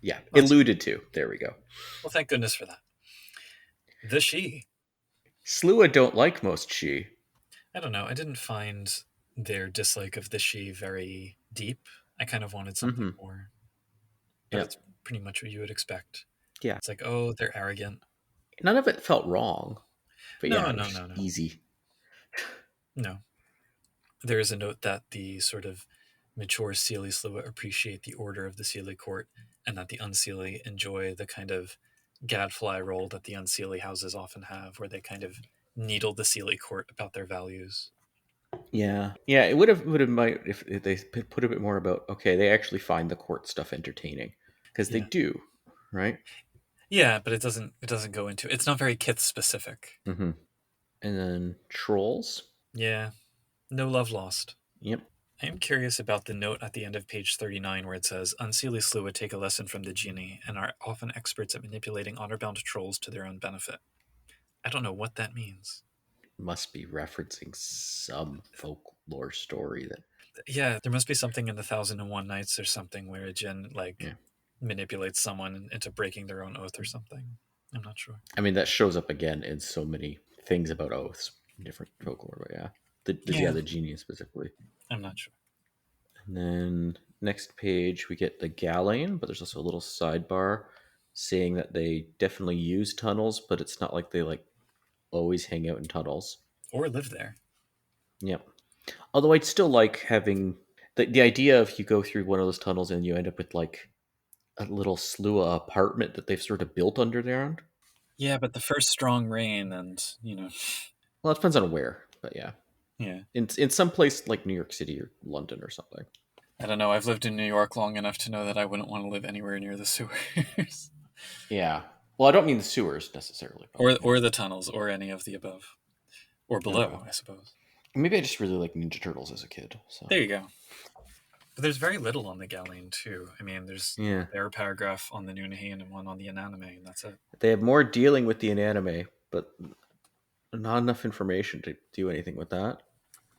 yeah, not so. alluded to. There we go. Well, thank goodness for that. The she. Slua don't like most she. I don't know. I didn't find their dislike of the she very deep. I kind of wanted something Hmm. more, but Yeah, it's pretty much what you would expect. yeah. It's like, oh, they're arrogant. None of it felt wrong, but yeah, No, it was no, just no, no, easy. no. There is a note that the sort of mature Seelie Sluagh appreciate the order of the Seelie court, and that the Unseelie enjoy the kind of gadfly role that the Unseelie houses often have, where they kind of needle the Seelie court about their values. Yeah, yeah. It would have might if they put a bit more about okay, they actually find the court stuff entertaining because they Yeah, do, right? yeah, but it doesn't go into it's not very kith specific. Hmm. And then trolls. Yeah, no love lost. Yep. I am curious about the note at the end of page 39 where it says, Unseelie Sluagh take a lesson from the genie and are often experts at manipulating honor-bound trolls to their own benefit. I don't know what that means. Must be referencing some folklore story that. Yeah, there must be something in the Thousand and One Nights or something where a djinn, like, Yeah. manipulates someone into breaking their own oath or something. I'm not sure. I mean, that shows up again in so many things about oaths, different folklore, but yeah. Yeah, The genius specifically. I'm not sure. And then next page, we get the Gallane, but there's also a little sidebar saying that they definitely use tunnels, but it's not like they like always hang out in tunnels. Or live there. Yep. Although I'd still like having the idea of you go through one of those tunnels and you end up with like a little Sluagh apartment that they've sort of built underground. Yeah, but the first strong rain and. Well, it depends on where, but yeah, Yeah. in some place like New York City or London or something. I don't know. I've lived in New York long enough to know that I wouldn't want to live anywhere near the sewers. Yeah. Well, I don't mean the sewers necessarily, but or yeah. or the tunnels or any of the above. Or Okay. below, I suppose. Maybe I just really like Ninja Turtles as a kid. So There you go. But there's very little on the Gallane too. I mean, there's yeah, their paragraph on the Nunahian and one on the Inanime, and that's it. they have more dealing with the inanime, but not enough information to do anything with that.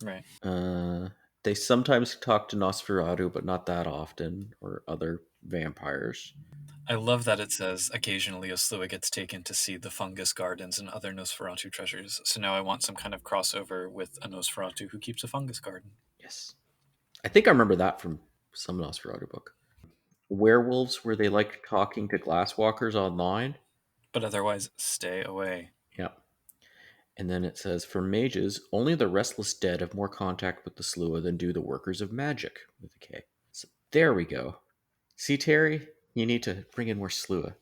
Right. Uh, they sometimes talk to Nosferatu, but not that often, or other vampires. I love that it says occasionally a Sluagh gets taken to see the fungus gardens and other Nosferatu treasures. So now I want some kind of crossover with a Nosferatu who keeps a fungus garden. Yes, I think I remember that from some Nosferatu book. Werewolves, where they like talking to glasswalkers online. But otherwise, stay away. Yeah. And then it says, for mages, only the restless dead have more contact with the Sluagh than do the workers of magic, with a K. So there we go. See, Terry, you need to bring in more Sluagh.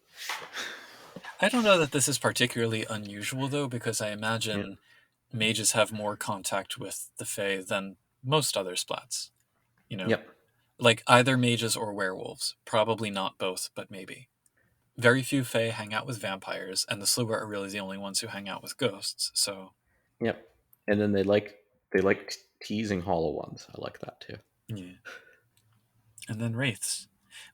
I don't know that this is particularly unusual, though, because I Yeah. imagine mages have more contact with the Fae than most other splats. You know, Yep. like either mages or werewolves. Probably not both, but maybe. Very few Fae hang out with vampires, and the Sluagh are really the only ones who hang out with ghosts. So, Yep. And then they like teasing hollow ones. I like that too. yeah. And then wraiths.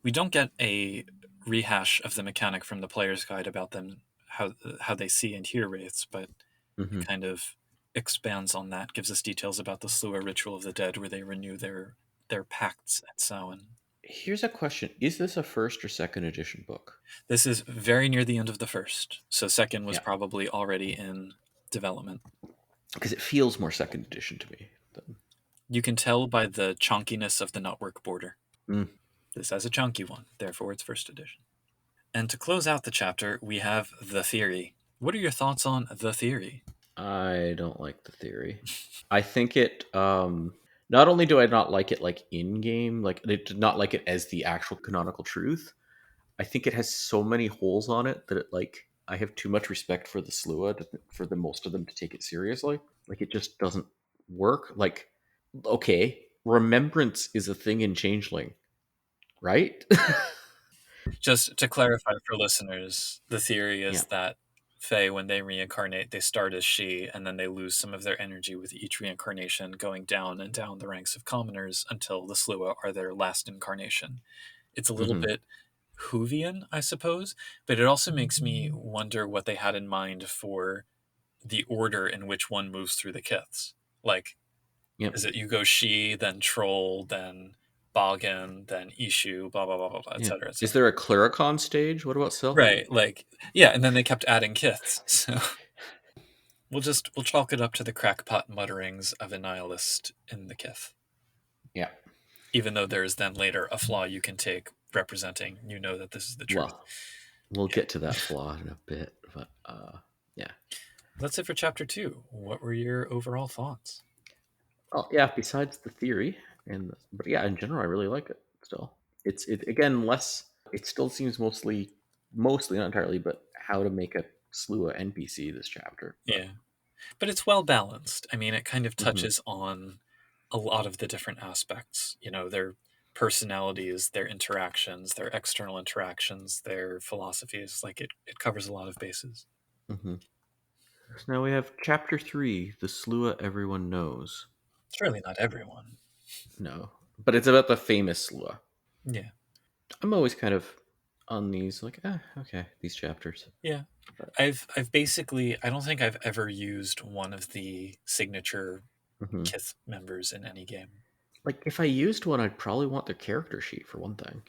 We don't get a rehash of the mechanic from the player's guide about them, how they see and hear wraiths, but it Hmm. kind of expands on that, gives us details about the Sluagh ritual of the dead, where they renew their pacts at Samhain. Here's a question: is this a first or second edition book? This is very near the end of the first, so second was Yeah, probably already in development. because it feels more second edition to me. You can tell by the chunkiness of the nutwork border. Mm, This has a chunky one, therefore it's first edition. And to close out the chapter, we have the theory. What are your thoughts on the theory? I don't like the theory. I think it. Not only do I not like it like in game, like I did not like it as the actual canonical truth. I think it has so many holes on it that it like I have too much respect for the Sluagh for the most of them to take it seriously. Like it just doesn't work. Like okay, remembrance is a thing in Changeling, right? Just to clarify for listeners, the theory Yeah. is that Fae, when they reincarnate, they start as she, and then they lose some of their energy with each reincarnation, going down and down the ranks of commoners until the Sluagh are their last incarnation. It's a little Hmm. bit Whovian, I suppose, but it also makes me wonder what they had in mind for the order in which one moves through the kiths. Like, Yep. is it you go she, then troll, then boggin, then ishu, blah blah blah blah blah, Yeah. etc. Is etc. there a Clericon stage? What about Selkie? Right, like yeah, and then they kept adding kiths. So we'll chalk it up to the crackpot mutterings of a nihilist in the kith. Yeah. Even though there is then later a flaw you can take representing that this is the truth. Well, we'll Yeah. get to that flaw in a bit, but yeah. That's it for chapter 2. What were your overall thoughts? Well, yeah. Besides the theory, but yeah, in general, I really like it. Still, it again less. It still seems mostly not entirely, but how to make a Sluagh NPC this chapter. But Yeah. But it's well balanced. I mean, it kind of hmm touches on a lot of the different aspects, their personalities, their interactions, their external interactions, their philosophies. Like it covers a lot of bases. hmm so now we have chapter 3, the Sluagh everyone knows. It's really not everyone. No, but it's about the famous Sluagh. Yeah. I'm always kind of on these like, okay, these chapters. Yeah. But, I've basically, I don't think I've ever used one of the signature mhm. Kith members in any game. Like if I used one, I'd probably want their character sheet for one thing.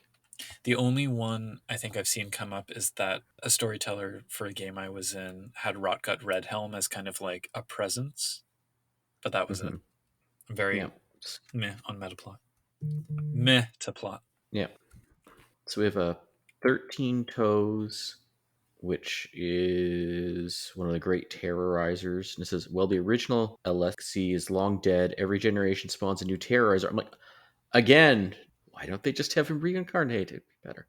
The only one I think I've seen come up is that a storyteller for a game I was in had Rotgut Redhelm as kind of like a presence, but that was it. Hmm. Very Yeah, meh on metaplot. Meh to plot. yeah. So we have a 13 Toes, which is one of the great terrorizers. And it says, well, the original LSC is long dead. Every generation spawns a new terrorizer. I'm like, again, why don't they just have him reincarnated? It'd be better.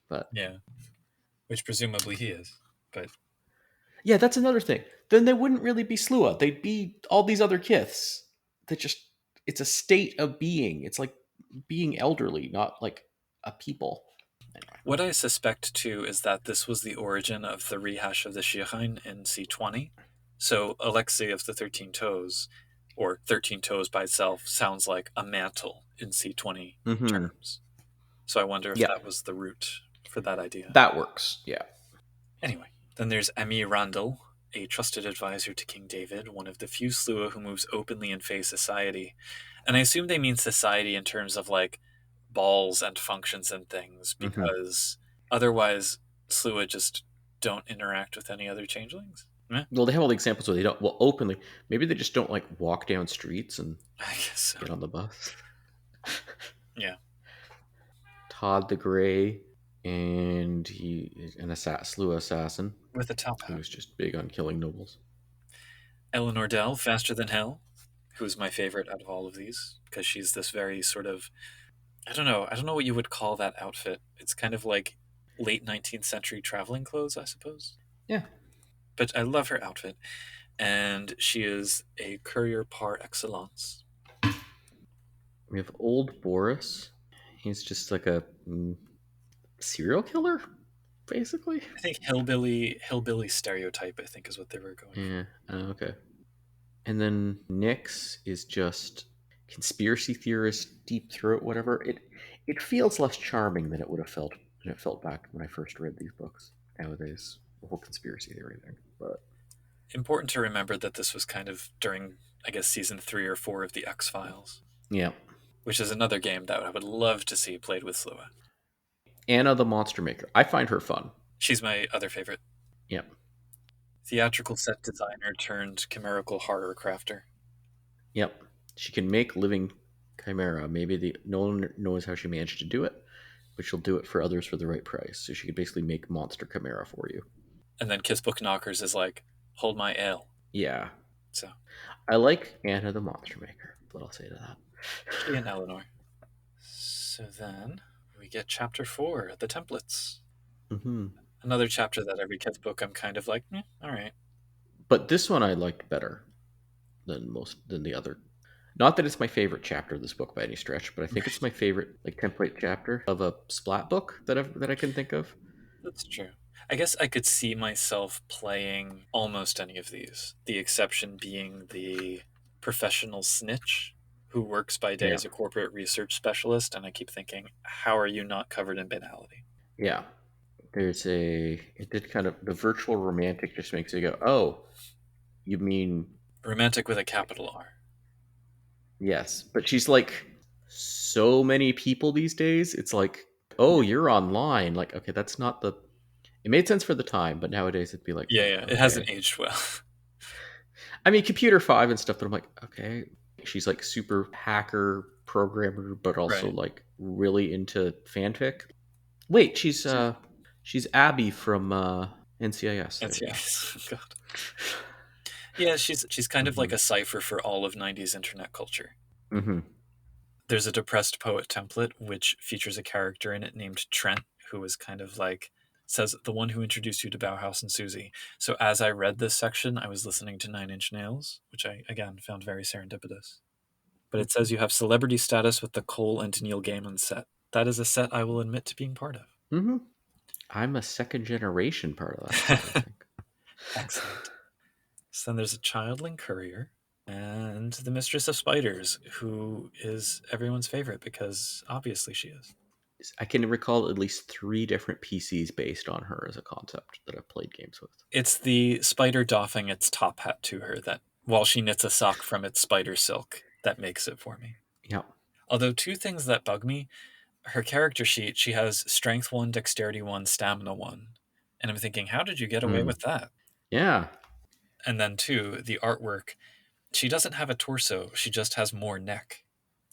But Yeah, which presumably he is. But yeah, that's another thing. Then they wouldn't really be Sluagh. They'd be all these other kiths that just, it's a state of being. It's like being elderly, not like a people. Anyway. what I suspect too is that this was the origin of the rehash of the Kithain in C20. So Alexei of the 13 Toes, or 13 Toes by itself, sounds like a mantle in C20 Mm-hmm. terms. So I wonder if Yeah, that was the root for that idea. that works. Yeah. Anyway, then there's Emmy Randall, a trusted advisor to King David, one of the few Sluagh who moves openly in Fae society. And I assume they mean society in terms of like balls and functions and things, Mm-hmm. because otherwise Sluagh just don't interact with any other changelings. Meh, Well, they have all the examples where they don't, well, openly. Maybe they just don't like walk down streets and I guess so. get on the bus. Yeah. Todd the Grey, and he is an Sluagh assassin With a top hat. who's just big on killing nobles. Eleanor Dell, Faster Than Hell, who's my favorite out of all of these, because she's this very sort of, I don't know. I don't know what you would call that outfit. It's kind of like late 19th century traveling clothes, I suppose. Yeah. But I love her outfit. And she is a courier par excellence. We have Old Boris. He's just like a serial killer, basically. I think hillbilly stereotype, I think, is what they were going for. Yeah. Okay. And then Nyx is just conspiracy theorist, deep throat, whatever. It feels less charming than it would have felt than it felt back when I first read these books. Nowadays, the whole conspiracy theory thing. But Important to remember that this was kind of during, I guess, season 3 or 4 of the X Files, yeah, which is another game that I would love to see played with Sluagh. Anna the Monster Maker. I find her fun. She's my other favorite. Yeah, Theatrical set designer turned chimerical horror crafter. yep. She can make living chimera. Maybe no one knows how she managed to do it, but she'll do it for others for the right price. So she could basically make monster chimera for you. And then Kithbook Knockers is like, hold my ale. Yeah, So I like Anna the Monster Maker. What I'll say to that. she and Eleanor. So then we get chapter 4, the templates. Mm-hmm. Another chapter that every Kith book I'm kind of like, all right. But this one I liked better than the other. Not that it's my favorite chapter of this book by any stretch, but I think it's my favorite like template chapter of a splat book that I can think of. That's true. I guess I could see myself playing almost any of these. The exception being the professional snitch who works by day Yeah, as a corporate research specialist, and I keep thinking, how are you not covered in banality? yeah. It did kind of the virtual romantic just makes you go, oh, you mean Romantic with a capital R. yes, but she's like so many people these days. It's like, oh, you're online. Like, okay, that's not the. It made sense for the time, but nowadays it'd be like, Yeah, yeah. It okay. hasn't aged well. I mean, Computer 5 and stuff, but I'm like, okay. She's like super hacker programmer, but also Right. like really into fanfic. Wait, she's Abby from NCIS. There That's we go. yes. God. Yeah, she's kind of Hmm. like a cipher for all of 90s internet culture. Hmm. There's a depressed poet template which features a character in it named Trent, who is kind of like says the one who introduced you to Bauhaus and Susie. So as I read this section, I was listening to Nine Inch Nails, which I again found very serendipitous. But it says you have celebrity status with the Cole and Neil Gaiman set. That is a set I will admit to being part Hmm. I'm a second generation part of that set, I of. think. Excellent. So then there's a Childling Courier. And the Mistress of Spiders, who is everyone's favorite because obviously she is. I can recall at least 3 different PCs based on her as a concept that I've played games with. It's the spider doffing its top hat to her that, while she knits a sock from its spider silk, that makes it for me. Yeah. Although, two things that bug me: her character sheet, she has strength 1, dexterity 1, stamina 1. And I'm thinking, how did you get away Mm. with that? Yeah. And then, two, the artwork. She doesn't have a torso, she just has more neck,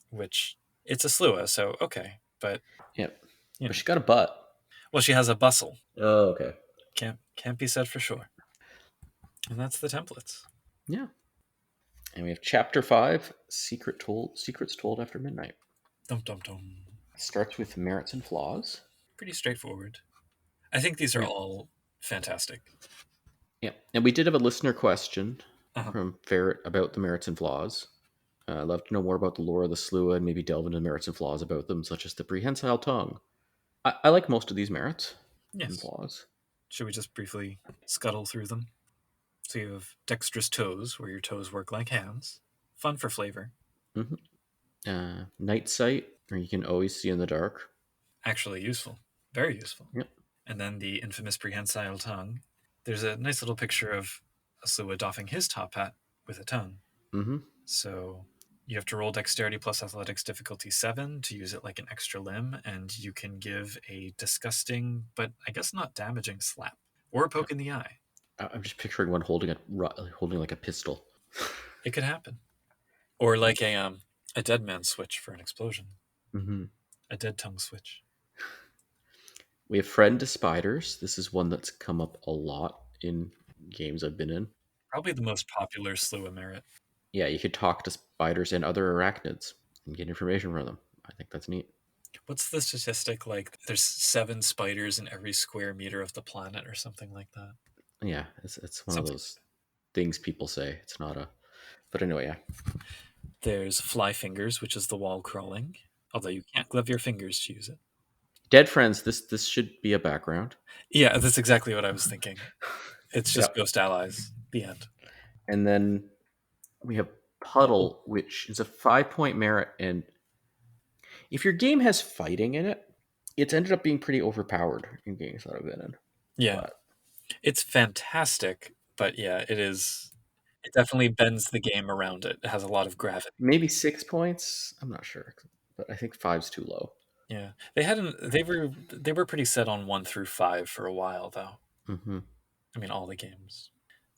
which it's a Sluagh, so okay. But, Yep. you But know. she got a butt. Well, she has a bustle. Oh, okay. Can't be said for sure. And that's the templates. Yeah. And we have chapter 5, Secrets Told After Midnight. Dum dum dum. Starts with merits and flaws. Pretty straightforward. I think these are Yeah. all fantastic. Yeah. And we did have a listener question Uh-huh. from Ferret about the merits and flaws. I'd love to know more about the lore of the Sluagh and maybe delve into the merits and flaws about them, such as the prehensile tongue. I like most of these merits and Yes. flaws. Should we just briefly scuttle through them? So you have dexterous toes, where your toes work like hands. Fun for flavor. Mm-hmm. Night sight, where you can always see in the dark. Actually useful. Very useful. Yep. And then the infamous prehensile tongue. There's a nice little picture of a Sluagh doffing his top hat with a tongue. Mm-hmm. So you have to roll dexterity plus athletics difficulty 7 to use it like an extra limb, and you can give a disgusting, but I guess not damaging slap or a poke Yep. in the eye. I'm just picturing one holding like a pistol. It could happen. Or like a dead man switch for an explosion. Mm-hmm. A dead tongue switch. We have friend to spiders. This is one that's come up a lot in games I've been in. Probably the most popular Sluagh merit. Yeah, you could talk to spiders and other arachnids and get information from them. I think that's neat. What's the statistic? Like there's 7 spiders in every square meter of the planet or something like that. Yeah, it's one of Something. those things people say. It's not a. But anyway, yeah. There's fly fingers, which is the wall crawling, although you can't glove your fingers to use it. Dead friends. This should be a background. Yeah, that's exactly what I was thinking. It's just Yep. ghost allies. The end. And then we have Puddle. puddle, which is a 5-point merit, and if your game has fighting in it, it's ended up being pretty overpowered in games that I've been in. Yeah, But it's fantastic, but yeah, it is. It definitely bends the game around it. It has a lot of gravity. maybe 6 points. I'm not sure, but I think five's too low. Yeah, they were pretty set on 1 through 5 for a while, though. Mm-hmm. I mean, all the games.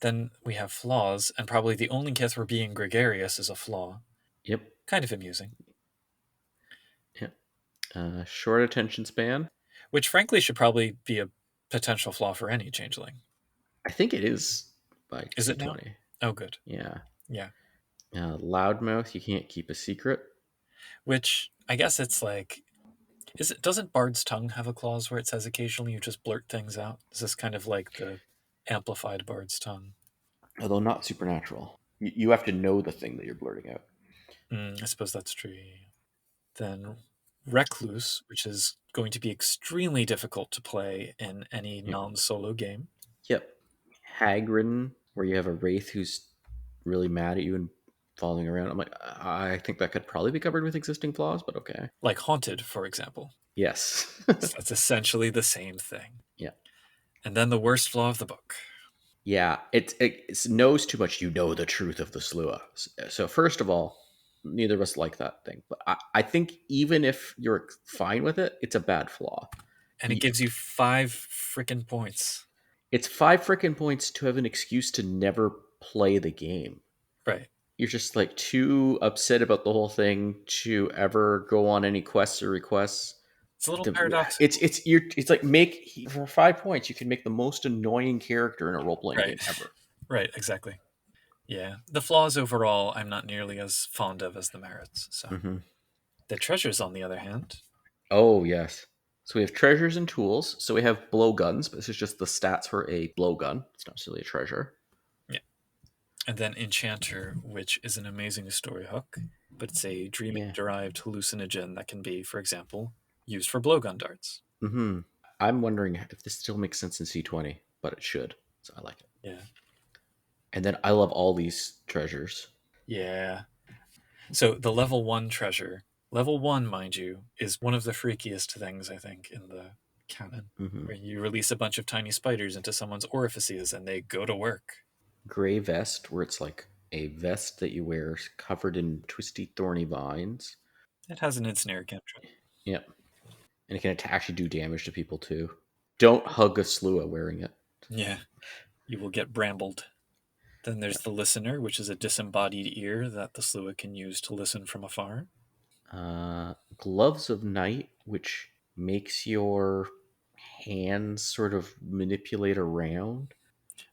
Then we have flaws, and probably the only kith where being gregarious is a flaw. Yep. Kind of amusing. Yep. Short attention span. Which, frankly, should probably be a potential flaw for any changeling. I think it is by Is it now? C20. Oh, good. Yeah. Yeah. Loudmouth. You can't keep a secret. Which I guess it's like, doesn't Bard's tongue have a clause where it says occasionally you just blurt things out? Is this kind of like the amplified Bard's tongue? Although not supernatural. You have to know the thing that you're blurting out. I suppose that's true. Then Recluse, which is going to be extremely difficult to play in any Yep. non-solo game. Yep. Hagridden, where you have a wraith who's really mad at you and following around. I'm like, I think that could probably be covered with existing flaws, but okay. Like Haunted, for example. Yes. So that's essentially the same thing. Yeah. And then the worst flaw of the book. Yeah. It knows too much. You know the truth of the Sluagh. So first of all, neither of us like that thing. But I think even if you're fine with it, it's a bad flaw. And it gives you 5 freaking points. It's 5 freaking points to have an excuse to never play the game. Right. You're just like too upset about the whole thing to ever go on any quests or requests. It's a little The, paradoxical. it's like make for 5 points you can make the most annoying character in a role playing Right. game ever. Right, exactly. Yeah. The flaws overall, I'm not nearly as fond of as the merits. So Mm-hmm. the treasures, on the other hand. Oh yes. So we have treasures and tools. So we have blowguns, but this is just the stats for a blowgun. It's not necessarily a treasure. Yeah. And then Enchanter, which is an amazing story hook, but it's a dreaming Yeah. derived hallucinogen that can be, for example, used for blowgun darts. Mm-hmm. I'm wondering if this still makes sense in C20, but it should. So I like it. Yeah. And then I love all these treasures. Yeah. So the level 1 treasure, level 1, mind you, is one of the freakiest things, I think, in the canon, Mm-hmm. where you release a bunch of tiny spiders into someone's orifices and they go to work. Gray vest, where it's like a vest that you wear covered in twisty, thorny vines. It has an ensnare cantrip. Yep. And it can actually do damage to people too. Don't hug a Sluagh wearing it. Yeah, you will get brambled. Then there's Yep. the listener, which is a disembodied ear that the Sluagh can use to listen from afar. Gloves of Night, which makes your hands sort of manipulate around.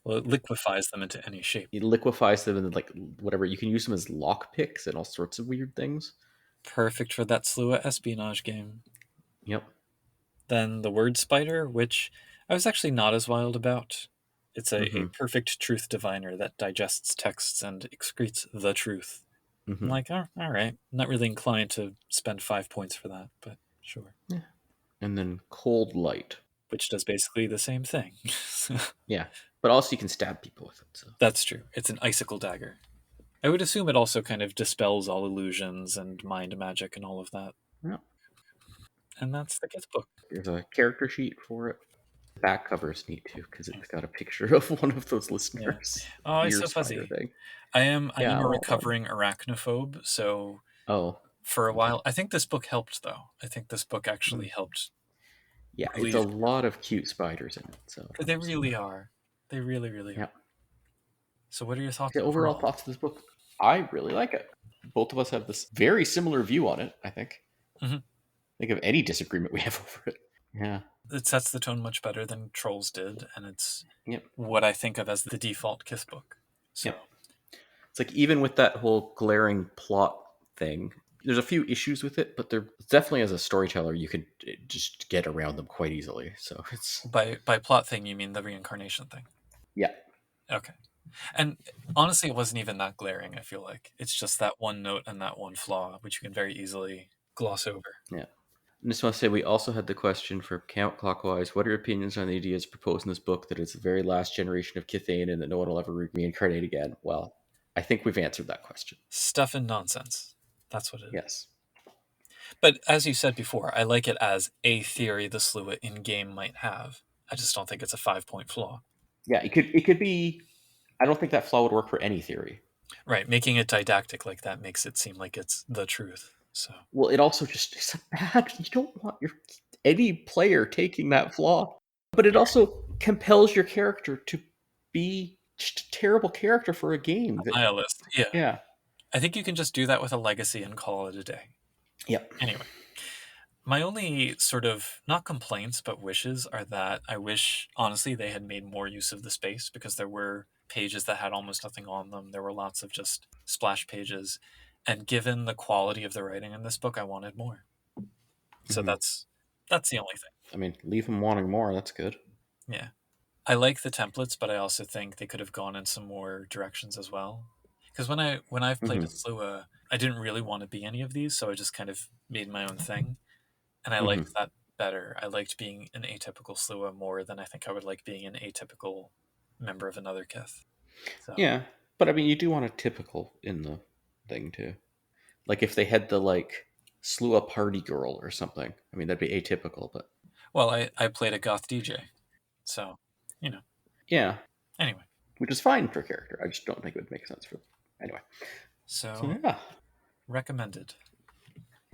Well, it liquefies them into any shape. It liquefies them and like whatever. You can use them as lock picks and all sorts of weird things. Perfect for that Sluagh espionage game. Yep. Then the word spider, which I was actually not as wild about. It's a Mm-hmm. perfect truth diviner that digests texts and excretes the truth. I'm Mm-hmm. like, oh, all right. I'm not really inclined to spend 5 points for that, but sure. Yeah. And then Cold Light. Which does basically the same thing. Yeah. But also you can stab people with it. So. That's true. It's an icicle dagger. I would assume it also kind of dispels all illusions and mind magic and all of that. Yep. And that's the Kithbook. There's a character sheet for it. The back cover is neat too because it's got a picture of one of those Yeah. listeners. Oh, it's Ear so spider fuzzy. thing. I am Yeah. a Well, recovering arachnophobe, so oh. for a Okay. while I think this book helped though. I think this book actually Mm. helped Yeah, it's a relieve, lot of cute spiders in it. So it they helps. really are. They really, really Yeah. are. So what are your thoughts The overall overall? thoughts of this book, I really like it. Both of us have this very similar view on it, I think. Mhm. Think of any disagreement we have over it. Yeah. It sets the tone much better than Trolls did, and it's Yep. what I think of as the default Kithbook. So Yep. It's like even with that whole glaring plot thing, there's a few issues with it, but there definitely as a storyteller you could just get around them quite easily. So it's by plot thing you mean the reincarnation thing. yeah. Okay. And honestly, it wasn't even that glaring, I feel like. It's just that one note and that one flaw, which you can very easily gloss over. Yeah. I just want to say we also had the question for Count Clockwise. What are your opinions on the ideas proposed in this book that it's the very last generation of Kithain and that no one will ever reincarnate again? Well, I think we've answered that question. Stuff and nonsense. That's what it is. Yes. But as you said before, I like it as a theory the Sluagh in game might have. I just don't think it's a 5 point flaw. Yeah, it could be I don't think that flaw would work for any theory. Right, making it didactic like that makes it seem like it's the truth. So Well, it also just it's a bad. You don't want your any player taking that flaw, but it also compels your character to be just a terrible character for a game. That nihilist, yeah. yeah, I think you can just do that with a legacy and call it a day. yep, Anyway, my only sort of, not complaints, but wishes are that I wish, honestly, they had made more use of the space because there were pages that had almost nothing on them. There were lots of just splash pages. And given the quality of the writing in this book, I wanted more. So hmm that's the only thing. I mean, leave them wanting more. That's good. Yeah. I like the templates, but I also think they could have gone in some more directions as well. Because when I've played hmm as Sluagh, I didn't really want to be any of these, so I just kind of made my own thing. And I hmm liked that better. I liked being an atypical Sluagh more than I think I would like being an atypical member of another Kith. So Yeah, but I mean, you do want a typical in the thing too. Like if they had the like slew a party girl or something. I mean, that'd be atypical, but well, I played a goth DJ. So, you know. yeah, Anyway. which is fine for a character. I just don't think it would make sense for anyway. So So yeah. recommended.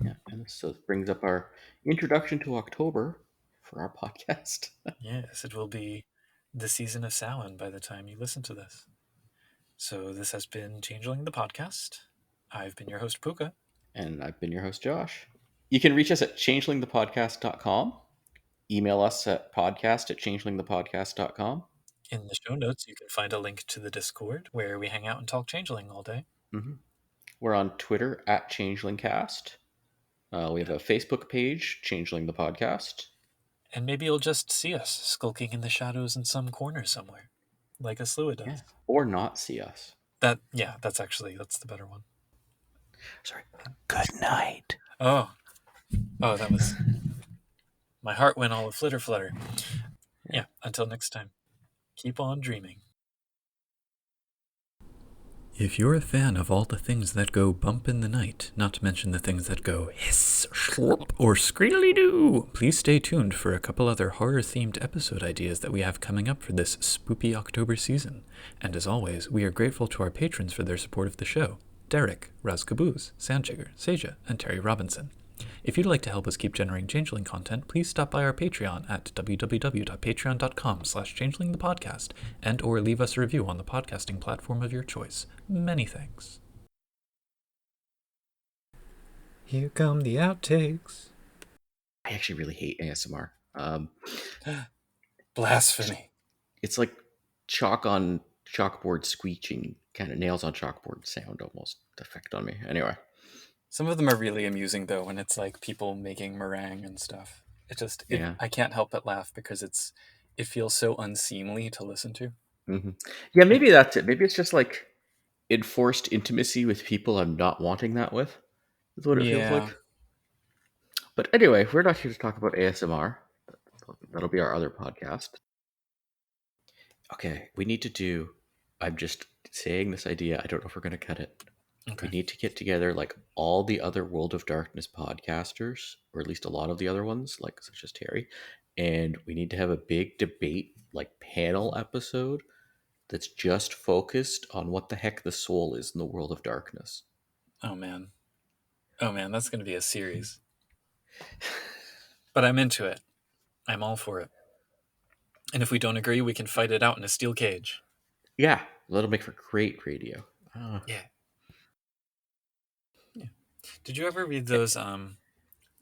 Yeah, and so this brings up our introduction to October for our podcast. Yes, it will be the season of Samhain by the time you listen to this. So this has been Changeling the podcast. I've been your host Puka. And I've been your host, Josh. You can reach us at changelingthepodcast.com. Email us at podcast@changelingthepodcast.com. In the show notes, you can find a link to the Discord where we hang out and talk Changeling all day. Mm-hmm. We're on Twitter at changelingcast. We have a Facebook page, Changeling the Podcast. And maybe you'll just see us skulking in the shadows in some corner somewhere, like a Sluagh Yeah. does. Or not see us. That's the better one. Sorry. Good night. Oh, that was, my heart went all a flitter flutter. Yeah, until next time, keep on dreaming. If you're a fan of all the things that go bump in the night, not to mention the things that go hiss, slurp, or screely-doo, please stay tuned for a couple other horror-themed episode ideas that we have coming up for this spooky October season. And as always, we are grateful to our patrons for their support of the show: Derek, Raz Caboose, Sandjigger, Seja, and Terry Robinson. If you'd like to help us keep generating Changeling content, please stop by our Patreon at www.patreon.com/changelingthepodcast and or leave us a review on the podcasting platform of your choice. Many thanks. Here come the outtakes. I actually really hate ASMR. Blasphemy. It's like chalk on chalkboard screeching, kind of nails on chalkboard sound almost effect on me. Anyway. Some of them are really amusing though, when it's like people making meringue and stuff. Yeah. I can't help but laugh because it feels so unseemly to listen to. Mm-hmm. Yeah, Yeah. maybe that's it. Maybe it's just like enforced intimacy with people I'm not wanting that with. Is what it feels Yeah. like. But anyway, we're not here to talk about ASMR. That'll be our other podcast. Okay, we need to do. I'm just saying this idea. I don't know if we're going to cut it. We Okay. need to get together like all the other World of Darkness podcasters, or at least a lot of the other ones, like such as Terry, and we need to have a big debate, like panel episode that's just focused on what the heck the soul is in the World of Darkness. Oh man. Oh man, that's going to be a series. But I'm into it. I'm all for it. And if we don't agree, we can fight it out in a steel cage. Yeah, that'll make for great radio. Yeah. Yeah. Did you ever read those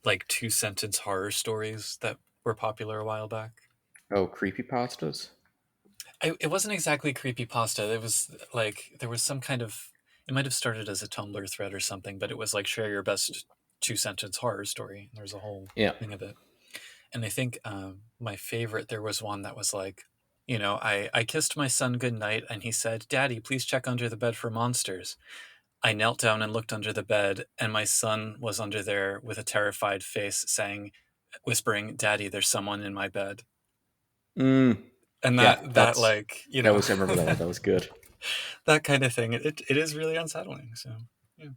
like 2-sentence horror stories that were popular a while back? Oh, creepy pastas. It wasn't exactly creepypasta. It was like there was some kind of, it might have started as a Tumblr thread or something, but it was like share your best 2-sentence horror story. There's a whole Yeah. thing of it. And I think my favorite, there was one that was like, I kissed my son goodnight and he said, "Daddy, please check under the bed for monsters." I knelt down and looked under the bed, and my son was under there with a terrified face, whispering, "Daddy, there's someone in my bed." Mm, And yeah, that like, that was. I remember that one. That was good. that kind of thing. It is really unsettling. So yeah.